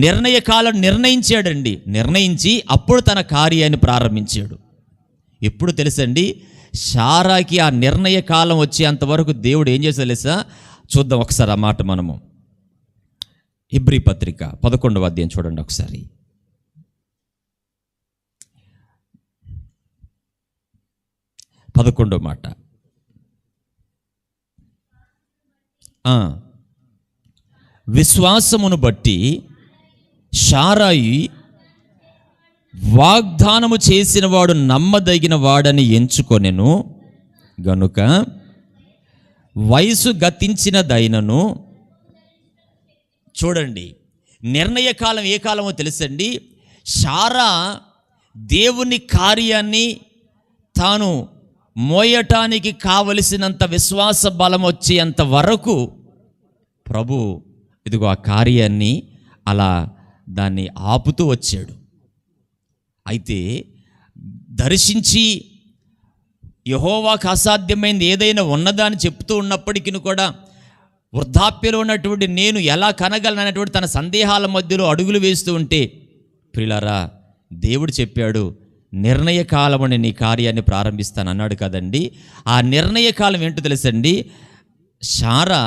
నిర్ణయ కాలం నిర్ణయించాడండి. నిర్ణయించి అప్పుడు తన కార్యాన్ని ప్రారంభించాడు. ఎప్పుడు తెలుసండి, శారాకి ఆ నిర్ణయ కాలం వచ్చేంతవరకు దేవుడు ఏం చేశాడు తెలుసా? చూద్దాం ఒకసారి ఆ మాట మనము. హెబ్రీ పత్రిక 11వ అధ్యాయం చూడండి ఒకసారి. పదకొండో మాట. విశ్వాసమును బట్టి శారాయి వాగ్దానము చేసిన వాడు నమ్మదగిన వాడని ఎంచుకొనెను గనుక వయసు గతించినదైనను, చూడండి, నిర్ణయ కాలం ఏ కాలమో తెలుసండి. శారా దేవుని కార్యాన్ని తాను మోయటానికి కావలసినంత విశ్వాస బలం వచ్చేంత వరకు ప్రభు ఇదిగో ఆ కార్యాన్ని అలా దాన్ని ఆపుతూ వచ్చాడు. అయితే దర్శించి యెహోవాకు అసాధ్యమైంది ఏదైనా ఉన్నదా అని చెప్తూ ఉన్నప్పటికీ కూడా వృద్ధాప్యలో ఉన్నటువంటి నేను ఎలా కనగలననేటువంటి తన సందేహాల మధ్యలో అడుగులు వేస్తూ ఉంటే, ప్రియులారా, దేవుడు చెప్పాడు, నిర్ణయ కాలమని నీ కార్యాన్ని ప్రారంభిస్తాను అన్నాడు కదండి. ఆ నిర్ణయ కాలం ఏంటో తెలుసండి. శారా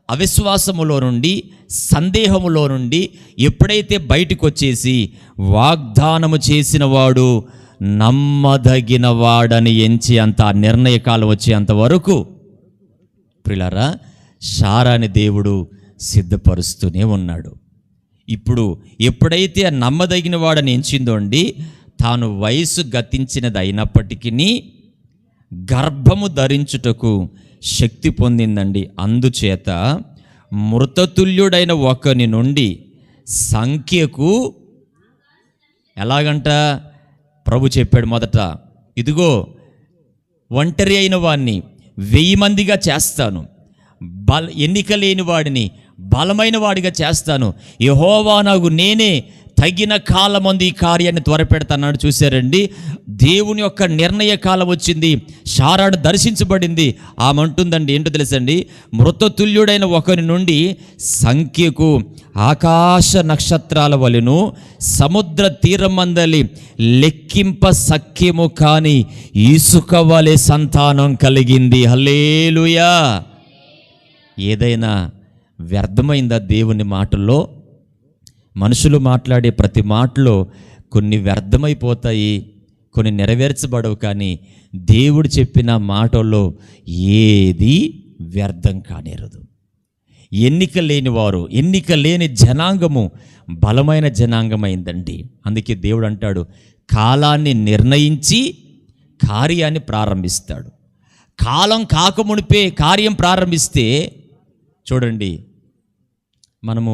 అవిశ్వాసములో నుండి, సందేహములో నుండి ఎప్పుడైతే బయటకు వచ్చేసి వాగ్దానము చేసిన వాడు నమ్మదగిన వాడని ఎంచి అంత నిర్ణయ కాలం వచ్చేంత వరకు ప్రియులారా శారాని దేవుడు సిద్ధపరుస్తూనే ఉన్నాడు. ఇప్పుడు ఎప్పుడైతే నమ్మదగిన వాడని ఎంచిందో అండి, తాను వయసు గతించినది అయినప్పటికీ గర్భము ధరించుటకు శక్తి పొందిందండి. అందుచేత మృతతుల్యుడైన ఒకని నుండి సంఖ్యకు ఎలాగంట ప్రభు చెప్పాడు మొదట, ఇదిగో ఒంటరి అయిన వాడిని 1000 మందిగా చేస్తాను, ఎన్నిక లేని వాడిని బలమైన వాడిగా చేస్తాను, యెహోవా నాకు నేనే తగిన కాలమందు ఈ కార్యాన్ని త్వరపెడతానని చూశారండి. దేవుని యొక్క నిర్ణయ కాలం వచ్చింది. శారాను దర్శించబడింది. ఆమె అంటుందండి, ఏంటో తెలుసండి, మృతతుల్యుడైన ఒకరి నుండి సంఖ్యకు ఆకాశ నక్షత్రాల వలెను సముద్ర తీరమందలి లెక్కింప సఖ్యము కాని ఇసుక వలె సంతానం కలిగింది. హల్లెలూయా. ఏదైనా వ్యర్థమైందా దేవుని మాటల్లో? మనుషులు మాట్లాడే ప్రతి మాటలో కొన్ని వ్యర్థమైపోతాయి, కొన్ని నెరవేర్చబడవు. కానీ దేవుడు చెప్పిన మాటల్లో ఏది వ్యర్థం కానేరదు. ఎన్నిక లేని వారు, ఎన్నిక లేని జనాంగము బలమైన జనాంగమైందండి. అందుకే దేవుడు అంటాడు, కాలాన్ని నిర్ణయించి కార్యాన్ని ప్రారంభిస్తాడు. కాలం కాకమునిపే కార్యం ప్రారంభిస్తే, చూడండి, మనము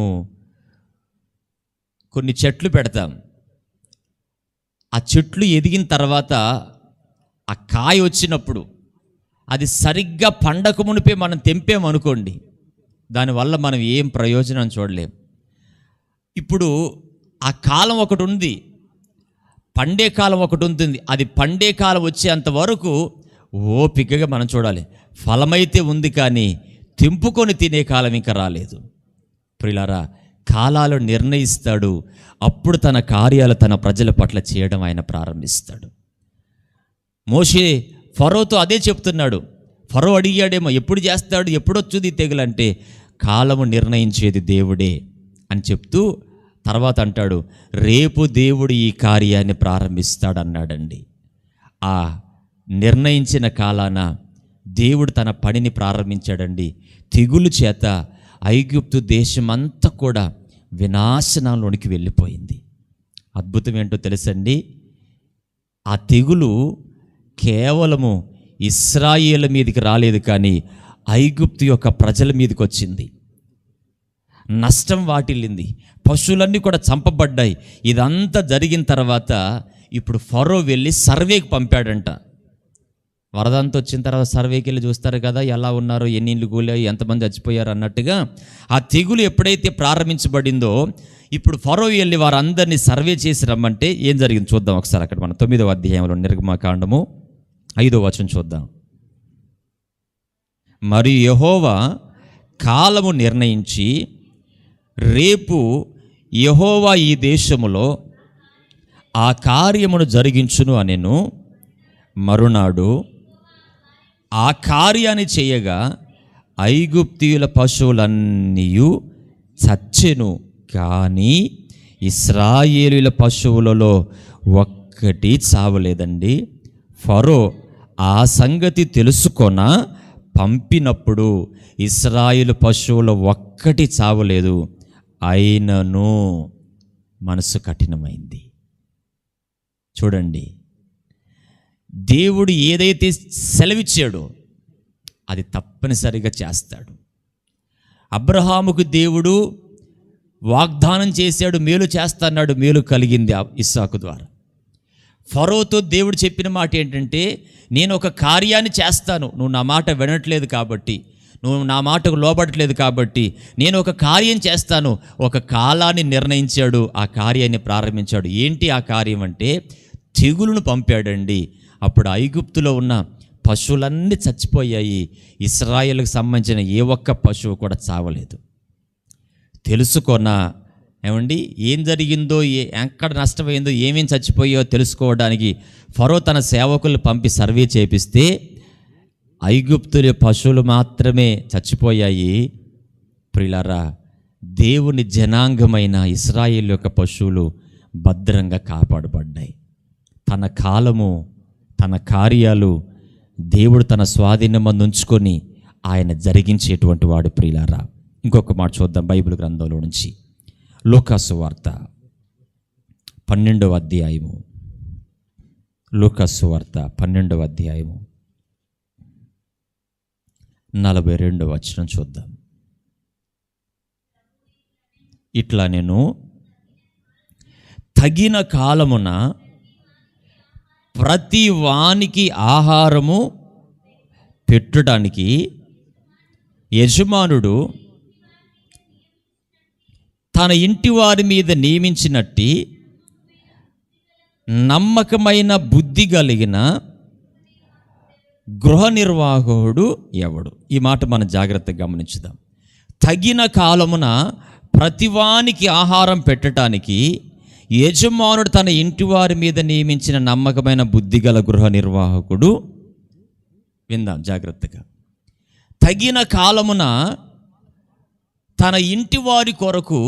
కొన్ని చెట్లు పెడతాం. ఆ చెట్లు ఎదిగిన తర్వాత ఆ కాయ వచ్చినప్పుడు అది సరిగ్గా పండక మునిపే మనం తెంపామనుకోండి, దానివల్ల మనం ఏం ప్రయోజనం చూడలేం. ఇప్పుడు ఆ కాలం ఒకటి ఉంది, పండే కాలం ఒకటి ఉంటుంది. అది పండే కాలం వచ్చేంత వరకు ఓపికగా మనం చూడాలి. ఫలమైతే ఉంది, కానీ తెంపుకొని తినే కాలం ఇంకా రాలేదు. ప్రియులారా, కాలాలు నిర్ణయిస్తాడు. అప్పుడు తన కార్యాలు తన ప్రజల పట్ల చేయడం ఆయన ప్రారంభిస్తాడు. మోషే ఫరోతో అదే చెప్తున్నాడు. ఫరో అడిగాడేమో, ఎప్పుడు చేస్తాడు, ఎప్పుడొచ్చుది తెగులంటే, కాలము నిర్ణయించేది దేవుడే అని చెప్తూ తర్వాత అంటాడు, రేపు దేవుడు ఈ కార్యాన్ని ప్రారంభిస్తాడు అన్నాడండి. ఆ నిర్ణయించిన కాలాన దేవుడు తన పనిని ప్రారంభించాడండి. తెగులు చేత ఐగుప్తు దేశమంతా కూడా వినాశనంలోనికి వెళ్ళిపోయింది. అద్భుతం ఏంటో తెలుసండి, ఆ తెగులు కేవలము ఇశ్రాయేలు మీదకి రాలేదు, కానీ ఐగుప్తు యొక్క ప్రజల మీదకి వచ్చింది. నష్టం వాటిల్లింది, పశువులన్నీ కూడా చంపబడ్డాయి. ఇదంతా జరిగిన తర్వాత ఇప్పుడు ఫరో వెళ్ళి సర్వేకి పంపాడంట. వరదంతా వచ్చిన తర్వాత సర్వేకి వెళ్ళి చూస్తారు కదా, ఎలా ఉన్నారు, ఎన్ని ఇళ్ళు కూలాయి, ఎంతమంది చచ్చిపోయారు అన్నట్టుగా. ఆ తెగులు ఎప్పుడైతే ప్రారంభించబడిందో, ఇప్పుడు ఫరో వెళ్ళి వారందరినీ సర్వే చేసి రమ్మంటే ఏం జరిగింది చూద్దాం ఒకసారి. అక్కడ మనం 9వ అధ్యాయంలో నిర్గమకాండము 5వ వచనం చూద్దాం. మరియు యెహోవా కాలము నిర్ణయించి, రేపు యెహోవా ఈ దేశములో ఆ కార్యమును జరిగించును అనెను. మరునాడు ఆ కార్యాన్ని చేయగా ఐగుప్తీయుల పశువులన్నీ చచ్చెను, కానీ ఇశ్రాయేలీయుల పశువులలో ఒక్కటి చావలేదండి. ఫరో ఆ సంగతి తెలుసుకొన పంపినప్పుడు ఇశ్రాయేలు పశువుల ఒక్కటి చావలేదు, అయినను మనసు కఠినమైంది. చూడండి, దేవుడు ఏదైతే సెలవిచ్చాడో అది తప్పనిసరిగా చేస్తాడు. అబ్రహాముకు దేవుడు వాగ్దానం చేశాడు, మేలు చేస్తాన్నాడు, మేలు కలిగింది ఇస్సాకు ద్వారా. ఫరోతో దేవుడు చెప్పిన మాట ఏంటంటే, నేను ఒక కార్యాన్ని చేస్తాను, నువ్వు నా మాట వినట్లేదు కాబట్టి, నువ్వు నా మాటకు లోబడట్లేదు కాబట్టి నేను ఒక కార్యం చేస్తాను. ఒక కాలాన్ని నిర్ణయించాడు, ఆ కార్యాన్ని ప్రారంభించాడు. ఏంటి ఆ కార్యం అంటే, తెగులును పంపాడండి. అప్పుడు ఐగుప్తులో ఉన్న పశువులన్నీ చచ్చిపోయాయి. ఇశ్రాయేలుకు సంబంధించిన ఏ ఒక్క పశువు కూడా చావలేదు. తెలుసుకొన్నా ఏమండి, ఏం జరిగిందో, ఎక్కడ నష్టమైందో, ఏమేం చచ్చిపోయో తెలుసుకోవడానికి ఫరో తన సేవకులు పంపి సర్వే చేపిస్తే ఐగుప్తుల పశువులు మాత్రమే చచ్చిపోయాయి. ప్రియులారా, దేవుని జనాంగమైన ఇశ్రాయేలు యొక్క పశువులు భద్రంగా కాపాడబడ్డాయి. తన కాలము, తన కార్యాలు దేవుడు తన స్వాధీనమందు ఉంచుకొని ఆయన జరిగించేటువంటి వాడు. ప్రియులారా, ఇంకొక మాట చూద్దాం బైబిల్ గ్రంథంలో నుంచి. లూకాసు వార్త 12వ అధ్యాయము. లూకాసు వార్త 12వ అధ్యాయము 42వ వచనం చూద్దాం. ఇట్లా నేను తగిన కాలమున ప్రతి వానికి ఆహారము పెట్టుడానికి యజమానుడు తన ఇంటి వారి మీద నియమించినట్టి నమ్మకమైన బుద్ధి కలిగిన గృహ నిర్వాహకుడు ఎవడు? ఈ మాట మనం జాగ్రత్తగా గమనించుదాం. తగిన కాలమున ప్రతివానికి ఆహారం పెట్టడానికి యజమానుడు తన ఇంటి వారి మీద నియమించిన నమ్మకమైన బుద్ధిగల గృహ నిర్వాహకుడు. విందాం జాగ్రత్తగా. తగిన కాలమున తన ఇంటి వారి కొరకు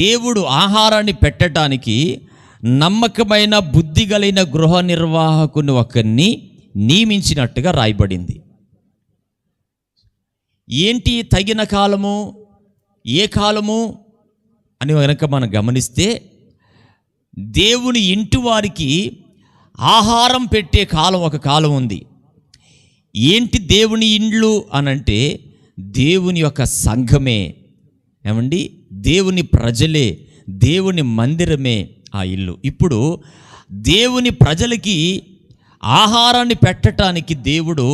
దేవుడు ఆహారాన్ని పెట్టడానికి నమ్మకమైన బుద్ధి కలిగిన గృహ నిర్వాహకుని ఒకరిని నియమించినట్టుగా రాయబడింది. ఏంటి తగిన కాలము, ఏ కాలము అని కనుక మనం గమనిస్తే, దేవుని ఇంటి వారికి ఆహారం పెట్టే కాలం ఒక కాలం ఉంది. ఏంటి దేవుని ఇండ్లు అనంటే దేవుని యొక్క సంఘమే, ఏమండి, దేవుని ప్రజలే, దేవుని మందిరమే ఆ ఇల్లు. ఇప్పుడు దేవుని ప్రజలకి ఆహారాన్ని పెట్టడానికి దేవుడు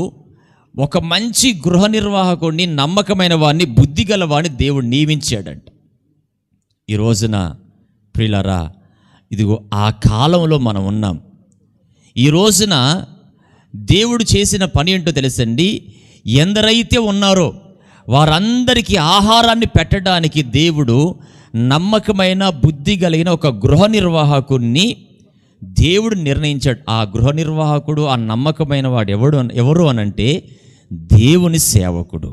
ఒక మంచి గృహ నిర్వాహకుడిని, నమ్మకమైన వాడిని, బుద్ధి గల వాడిని దేవుడు నియమించాడంట. ఈ రోజున ప్రియులారా, ఇదిగో ఆ కాలంలో మనం ఉన్నాం. ఈ రోజున దేవుడు చేసిన పని ఏంటో తెలుసండి. ఎందరైతే ఉన్నారో వారందరికీ ఆహారాన్ని పెట్టడానికి దేవుడు నమ్మకమైన బుద్ధి కలిగిన ఒక గృహ నిర్వాహకుడిని దేవుడు నిర్ణయించాడు. ఆ గృహ నిర్వాహకుడు, ఆ నమ్మకమైన వాడు ఎవరు అనంటే దేవుని సేవకుడు.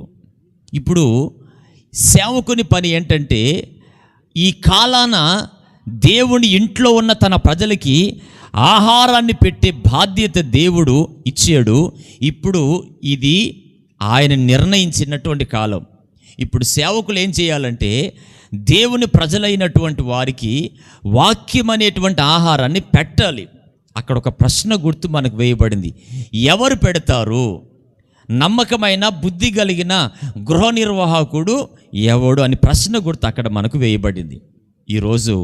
ఇప్పుడు సేవకుని పని ఏంటంటే, ఈ కాలాన దేవుని ఇంట్లో ఉన్న తన ప్రజలకి ఆహారాన్ని పెట్టే బాధ్యత దేవుడు ఇచ్చాడు. ఇప్పుడు ఇది ఆయన నిర్ణయించినటువంటి కాలం. ఇప్పుడు సేవకులు ఏం చేయాలంటే, దేవుని ప్రజలైనటువంటి వారికి వాక్యం అనేటువంటి ఆహారాన్ని పెట్టాలి. అక్కడ ఒక ప్రశ్న గుర్తు మనకు వేయబడింది. ఎవరు పెడతారు? నమ్మకమైన బుద్ధి కలిగిన గృహ నిర్వాహకుడు ఎవడు అని ప్రశ్న గుర్తు అక్కడ మనకు వేయబడింది. ఈరోజు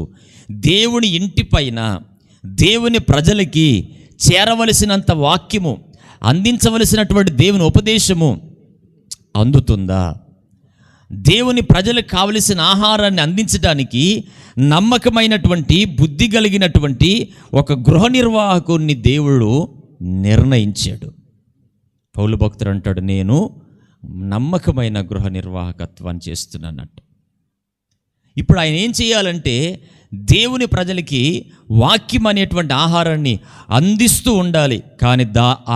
దేవుని ఇంటి పైన దేవుని ప్రజలకి చేరవలసినంత వాక్యము, అందించవలసినటువంటి దేవుని ఉపదేశము అందుతుందా? దేవుని ప్రజలకు కావలసిన ఆహారాన్ని అందించడానికి నమ్మకమైనటువంటి బుద్ధి కలిగినటువంటి ఒక గృహ నిర్వాహకుడిని దేవుడు నిర్ణయించాడు. పౌలు భక్తుడు అంటాడు, నేను నమ్మకమైన గృహ నిర్వాహకత్వాన్ని చేస్తున్నానట్టు. ఇప్పుడు ఆయన ఏం చేయాలంటే, దేవుని ప్రజలకి వాక్యం అనేటువంటి ఆహారాన్ని అందిస్తూ ఉండాలి. కానీ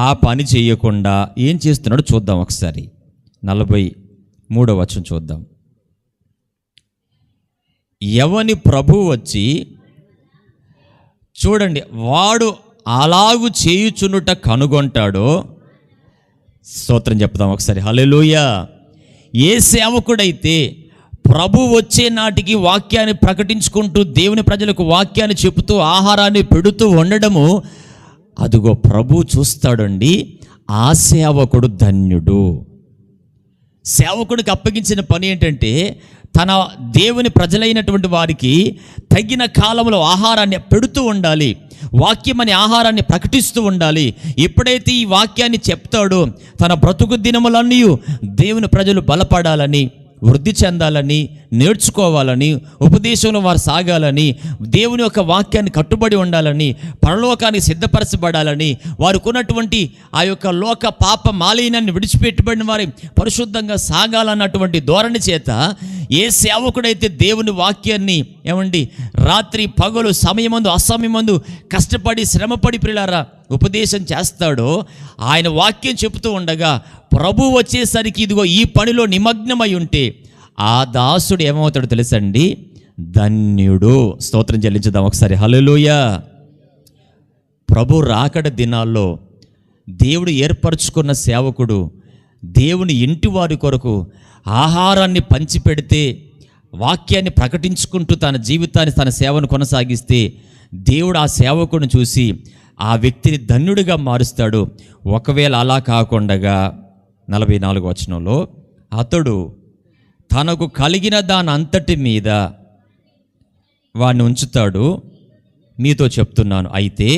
ఆ పని చేయకుండా ఏం చేస్తున్నాడో చూద్దాం ఒకసారి. 43వ వచనం చూద్దాం. ఎవని ప్రభు వచ్చి, చూడండి, వాడు అలాగు చేయుచునుట కనుగొంటాడో, స్తోత్రం చెప్దాం ఒకసారి, హల్లెలూయా. ఏ సేవకుడైతే ప్రభు వచ్చే నాటికి వాక్యాన్ని ప్రకటించుకుంటూ దేవుని ప్రజలకు వాక్యాన్ని చెబుతూ ఆహారాన్ని పెడుతూ ఉండడము, అదిగో ప్రభు చూస్తాడండి. ఆ సేవకుడు ధన్యుడు. సేవకుడికి అప్పగించిన పని ఏంటంటే, తన దేవుని ప్రజలైనటువంటి వారికి తగిన కాలంలో ఆహారాన్ని పెడుతూ ఉండాలి, వాక్యం అనే ఆహారాన్ని ప్రకటిస్తూ ఉండాలి. ఎప్పుడైతే ఈ వాక్యాన్ని చెప్తాడో, తన బ్రతుకు దినములన్నీ దేవుని ప్రజలు బలపడాలని, వృద్ధి చెందాలని, నేర్చుకోవాలని, ఉపదేశంలో వారు సాగాలని, దేవుని యొక్క వాక్యాన్ని కట్టుబడి ఉండాలని, పరలోకానికి సిద్ధపరచబడాలని, వారికి ఉన్నటువంటి ఆ యొక్క లోక పాప మాలిన్యాన్ని విడిచిపెట్టబడిన వారి పరిశుద్ధంగా సాగాలన్నటువంటి ధోరణి చేత ఏ సేవకుడైతే దేవుని వాక్యాన్ని రాత్రి పగలు సమయమందు అసమయమందు కష్టపడి శ్రమపడి ప్రియులారా ఉపదేశం చేస్తాడో, ఆయన వాక్యం చెబుతూ ఉండగా ప్రభు వచ్చేసరికి ఇదిగో ఈ పనిలో నిమగ్నమై ఉంటే ఆ దాసుడు ఏమవుతాడో తెలుసండి, ధన్యుడు. స్తోత్రం చెల్లించుదాం ఒకసారి, హల్లెలూయా. ప్రభు రాకడ దినాల్లో దేవుడు ఏర్పరచుకున్న సేవకుడు దేవుని ఇంటి వారి కొరకు ఆహారాన్ని పంచిపెడితే, వాక్యాన్ని ప్రకటించుకుంటూ తన జీవితాన్ని, తన సేవను కొనసాగిస్తే, దేవుడు ఆ సేవకుడిని చూసి ఆ వ్యక్తిని ధన్యుడిగా మారుస్తాడు. ఒకవేళ అలా కాకుండా 44వ వచనంలో, అతడు తనకు కలిగిన దాని అంతటి మీద వాడిని ఉంచుతాడు. మీతో చెప్తున్నాను, అయితే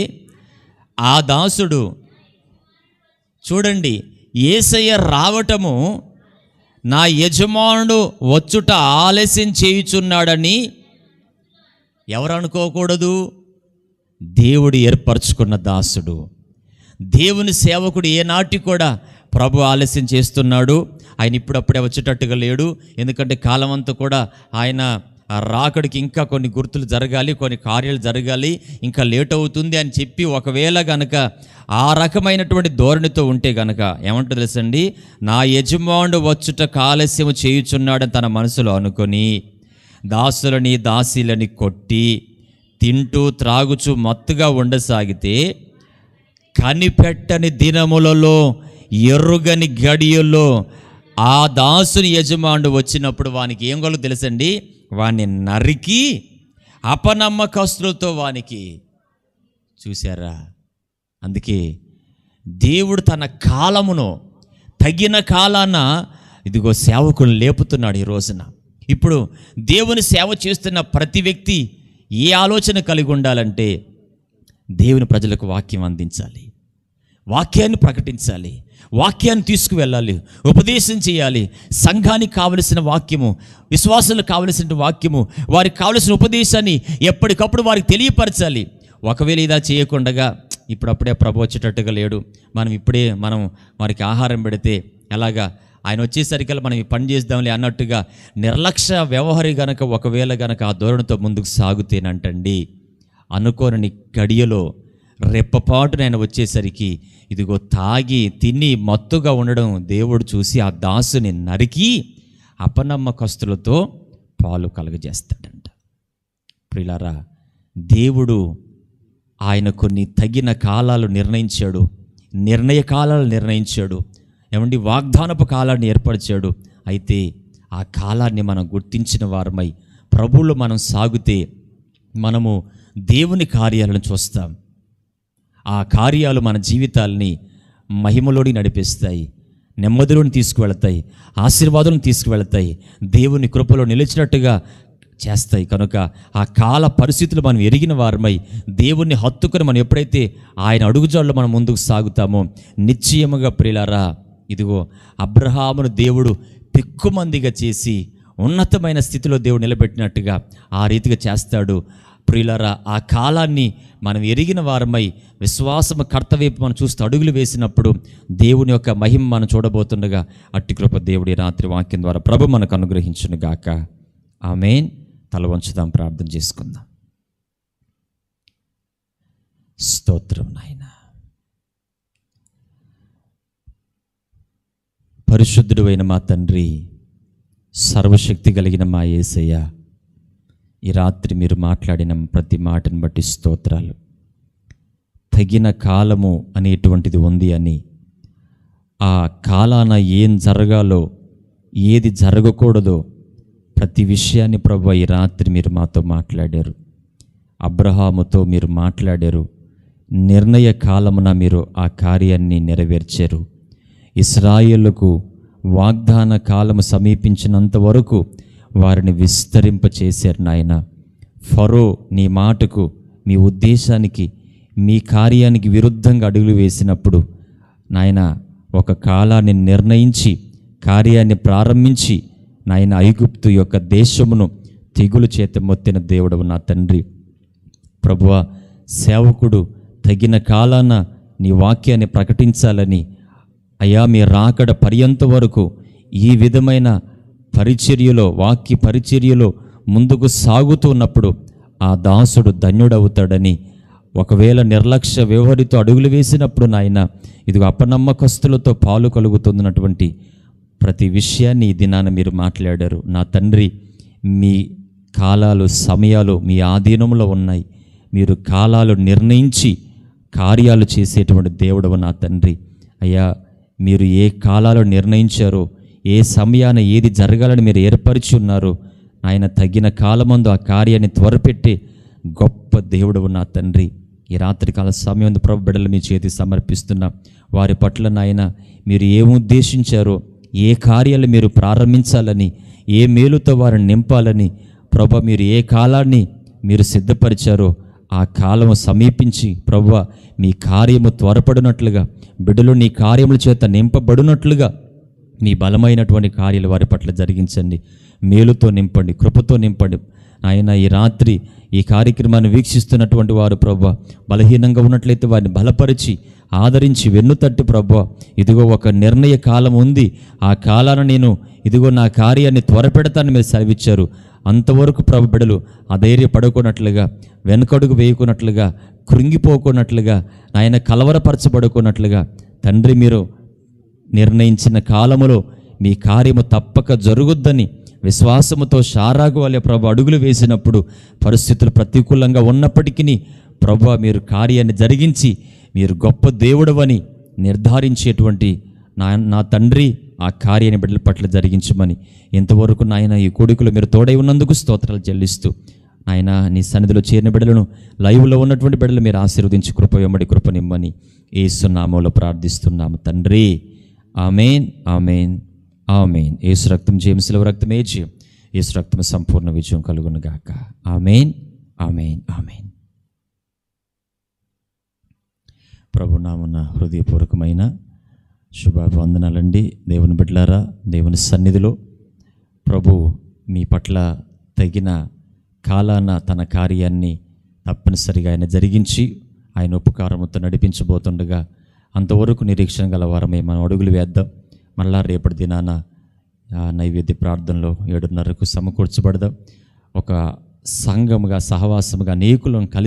ఆ దాసుడు, చూడండి, యేసయ్య రావటము నా యజమానుడు వచ్చుట ఆలస్యం చేయుచున్నాడని ఎవరు అనుకోకూడదు? దేవుడు ఏర్పరచుకున్న దాసుడు, దేవుని సేవకుడు ఏనాటి కూడా ప్రభు ఆలస్యం చేస్తున్నాడు, ఆయన ఇప్పుడప్పుడే వచ్చేటట్టుగా లేడు, ఎందుకంటే కాలం అంతా కూడా ఆయన రాకడికి ఇంకా కొన్ని గుర్తులు జరగాలి, కొన్ని కార్యాలు జరగాలి, ఇంకా లేట్ అవుతుంది అని చెప్పి ఒకవేళ గనక ఆ రకమైనటువంటి ధోరణితో ఉంటే గనక ఏమంటుంది తెలుసండి, నా యజమానుడు వచ్చుట ఆలస్యం చేయుచున్నాడని తన మనసులో అనుకొని దాసులని దాసీలని కొట్టి తింటూ త్రాగుచూ మత్తుగా ఉండసాగితే కనిపెట్టని దినములలో ఎరుగని గడియల్లో ఆ దాసుని యజమానుడు వచ్చినప్పుడు వానికి ఏం గొల్లు తెలుసండి, వాణ్ణి నరికి అపనమ్మకస్తులతో వానికి చూశారా. అందుకే దేవుడు తన కాలమును తగిన కాలాన ఇదిగో సేవకులు లేపుతున్నాడు. ఈ రోజున ఇప్పుడు దేవుని సేవ చేస్తున్న ప్రతి వ్యక్తి ఏ ఆలోచన కలిగి ఉండాలంటే దేవుని ప్రజలకు వాక్యం అందించాలి, వాక్యాన్ని ప్రకటించాలి, వాక్యాన్ని తీసుకువెళ్ళాలి, ఉపదేశం చేయాలి, సంఘానికి కావలసిన వాక్యము, విశ్వాసులకు కావలసిన వాక్యము, వారికి కావలసిన ఉపదేశాన్ని ఎప్పటికప్పుడు వారికి తెలియపరచాలి. ఒకవేళ ఇలా చేయకుండా ఇప్పుడప్పుడే ప్రభు వచ్చేటట్టుగా లేడు, మనం వారికి ఆహారం పెడితే ఎలాగా, ఆయన వచ్చేసరికల్లా మనం ఈ పని చేద్దాంలే అన్నట్టుగా నిర్లక్ష్య వ్యవహారి గనక ఒకవేళ గనక ఆ ధోరణితో ముందుకు సాగుతేనంటండి అనుకోని గడియలో రెప్పపాటున ఆయన వచ్చేసరికి ఇదిగో తాగి తిని మత్తుగా ఉండడం దేవుడు చూసి ఆ దాసుని నరికి అపనమ్మకస్తులతో పాలు కలుగజేస్తాడంట. ప్రియులారా, దేవుడు ఆయన కొన్ని తగిన కాలాలు నిర్ణయించాడు, నిర్ణయ కాలాలు నిర్ణయించాడు, ఏమండి వాగ్దానపు కాలాన్ని ఏర్పరిచాడు. అయితే ఆ కాలాన్ని మనం గుర్తించిన వారమై ప్రభువులో మనం సాగితే మనము దేవుని కార్యాలను చూస్తాం. ఆ కార్యాలు మన జీవితాలని మహిమలోని నడిపిస్తాయి, నెమ్మదిలోని తీసుకువెళతాయి, ఆశీర్వాదాలను తీసుకువెళతాయి, దేవుని కృపలో నిలిచినట్టుగా చేస్తాయి. కనుక ఆ కాల పరిస్థితులు మనం ఎరిగిన వారమై దేవుణ్ణి హత్తుకొని మనం ఎప్పుడైతే ఆయన అడుగుజాడలో మనం ముందుకు సాగుతామో నిశ్చయముగా ప్రియులారా, ఇదిగో అబ్రహామును దేవుడు పెక్కుమందిగా చేసి ఉన్నతమైన స్థితిలో దేవుడు నిలబెట్టినట్టుగా ఆ రీతిగా చేస్తాడు. ప్రియులారా, ఆ కాలాన్ని మనం ఎరిగిన వారమై విశ్వాసము కర్తవైపు మనం చూస్తూ అడుగులు వేసినప్పుడు దేవుని యొక్క మహిమ మనం చూడబోతుండగా అట్టి కృప దేవుడి రాత్రి వాక్యం ద్వారా ప్రభు మనకు అనుగ్రహించును గాక. ఆమేన్. తల వంచుదాం, ప్రార్థన చేసుకుందాం. స్తోత్రం నాయనా, పరిశుద్ధుడు అయిన మా తండ్రి, సర్వశక్తి కలిగిన మా యేసయ్య, ఈ రాత్రి మీరు మాట్లాడిన ప్రతి మాటను బట్టి స్తోత్రాలు. తగిన కాలము అనేటువంటిది ఉంది అని, ఆ కాలాన ఏం జరగాలో ఏది జరగకూడదో ప్రతి విషయాన్ని ప్రభు ఈ రాత్రి మీరు మాతో మాట్లాడారు. అబ్రహాముతో మీరు మాట్లాడారు, నిర్ణయ కాలమున మీరు ఆ కార్యాన్ని నెరవేర్చారు. ఇశ్రాయేలుకు వాగ్దాన కాలము సమీపించినంత వరకు వారిని విస్తరింపచేశారు నాయన. ఫరో నీ మాటకు, మీ ఉద్దేశానికి, మీ కార్యానికి విరుద్ధంగా అడుగులు వేసినప్పుడు నాయన ఒక కాలాన్ని నిర్ణయించి కార్యాన్ని ప్రారంభించి నాయన ఐగుప్తు యొక్క దేశమును తెగులు చేత మొత్తిన దేవుడవు నా తండ్రి. ప్రభువా, సేవకుడు తగిన కాలాన నీ వాక్యాన్ని ప్రకటించాలని అయ్యా, మీ రాకడ పర్యంత వరకు ఈ విధమైన పరిచర్యలో, వాక్య పరిచర్యలో ముందుకు సాగుతున్నప్పుడు ఆ దాసుడు ధన్యుడవుతాడని, ఒకవేళ నిర్లక్ష్య వ్యవహరితో అడుగులు వేసినప్పుడు నాయన ఇదిగో అపనమ్మకస్తులతో పాలు కలుగుతున్నటువంటి ప్రతి విషయాన్ని ఈ దినాన మీరు మాట్లాడారు. నా తండ్రి, మీ కాలాలు, సమయాలు మీ ఆధీనంలో ఉన్నాయి. మీరు కాలాలు నిర్ణయించి కార్యాలు చేసేటువంటి దేవుడవు నా తండ్రి. అయ్యా, మీరు ఏ కాలాలు నిర్ణయించారో, ఏ సమయాన ఏది జరగాలని మీరు ఏర్పరిచి ఉన్నారో ఆయన తగిన కాలమందు ఆ కార్యాన్ని త్వరపెట్టి గొప్ప దేవుడవు నా తండ్రి. ఈ రాత్రికాల సమయం ప్రభు బిడ్డలు మీ చేతి సమర్పిస్తున్నా. వారి పట్ల నాయన మీరు ఏం ఉద్దేశించారో, ఏ కార్యాలు మీరు ప్రారంభించాలని, ఏ మేలుతో వారిని నింపాలని ప్రభు మీరు ఏ కాలాన్ని మీరు సిద్ధపరిచారో ఆ కాలము సమీపించి ప్రభువా మీ కార్యము త్వరపడినట్లుగా, బిడ్డలు నీ కార్యముల చేత నింపబడినట్లుగా మీ బలమైనటువంటి కార్యాలు వారి పట్ల జరిగించండి. మేలుతో నింపండి, కృపతో నింపండి. ఆయన ఈ రాత్రి ఈ కార్యక్రమాన్ని వీక్షిస్తున్నటువంటి వారు ప్రభువా బలహీనంగా ఉన్నట్లయితే వారిని బలపరిచి ఆదరించి వెన్నుతట్టి ప్రభువా, ఇదిగో ఒక నిర్ణయ కాలం ఉంది, ఆ కాలాన నేను ఇదిగో నా కార్యాన్ని త్వరపెడతాను మీరు సెలవిచ్చారు. అంతవరకు ప్రభు బిడ్డలు అధైర్యపడుకున్నట్లుగా, వెనుకడుగు వేయకున్నట్లుగా, కృంగిపోకున్నట్లుగా, ఆయన కలవరపరచబడుకున్నట్లుగా తండ్రి మీరు నిర్ణయించిన కాలములో మీ కార్యము తప్పక జరుగుద్దని విశ్వాసముతో షారాగు వలె ప్రభు అడుగులు వేసినప్పుడు పరిస్థితులు ప్రతికూలంగా ఉన్నప్పటికీ ప్రభు మీరు కార్యాన్ని జరిగించి మీరు గొప్ప దేవుడవని నిర్ధారించేటువంటి నా తండ్రి ఆ కార్యాన్ని బిడ్డల పట్ల జరిగించమని ఇంతవరకు నాయన ఈ కోడికలు మీరు తోడై ఉన్నందుకు స్తోత్రాలు చెల్లిస్తూ నాయన నీ సన్నిధిలో చేరిన బిడ్డలను లైవ్లో ఉన్నటువంటి బిడ్డలు మీరు ఆశీర్వదించి కృపయమ్మడి కృపనిమ్మని యేసు నామములో ప్రార్థిస్తున్నాము తండ్రి. ఆమేన్, ఆమేన్, ఆమేన్. యేసు రక్తం జయం, శిలువ రక్తమే జయం. యేసు రక్తం సంపూర్ణ విజయం కలుగును గాక. ఆమేన్, ఆమేన్, ఆమేన్. ప్రభునామమున హృదయపూర్వకమైన శుభాభివందనాలండి. దేవుని బిడ్డలారా, దేవుని సన్నిధిలో ప్రభు మీ పట్ల తగిన కాలాన తన కార్యాన్ని తప్పనిసరిగా ఆయన జరిగించి ఆయన ఉపకారముతో నడిపించబోతుండగా అంతవరకు నిరీక్షణ గల వారమే మనం అడుగులు వేద్దాం. మళ్ళా రేపటి దినాన నైవేద్య ప్రార్థనలో 7:30కు సమకూర్చబడదాం. ఒక సంఘముగా, సహవాసముగా అనేకులను కలిసి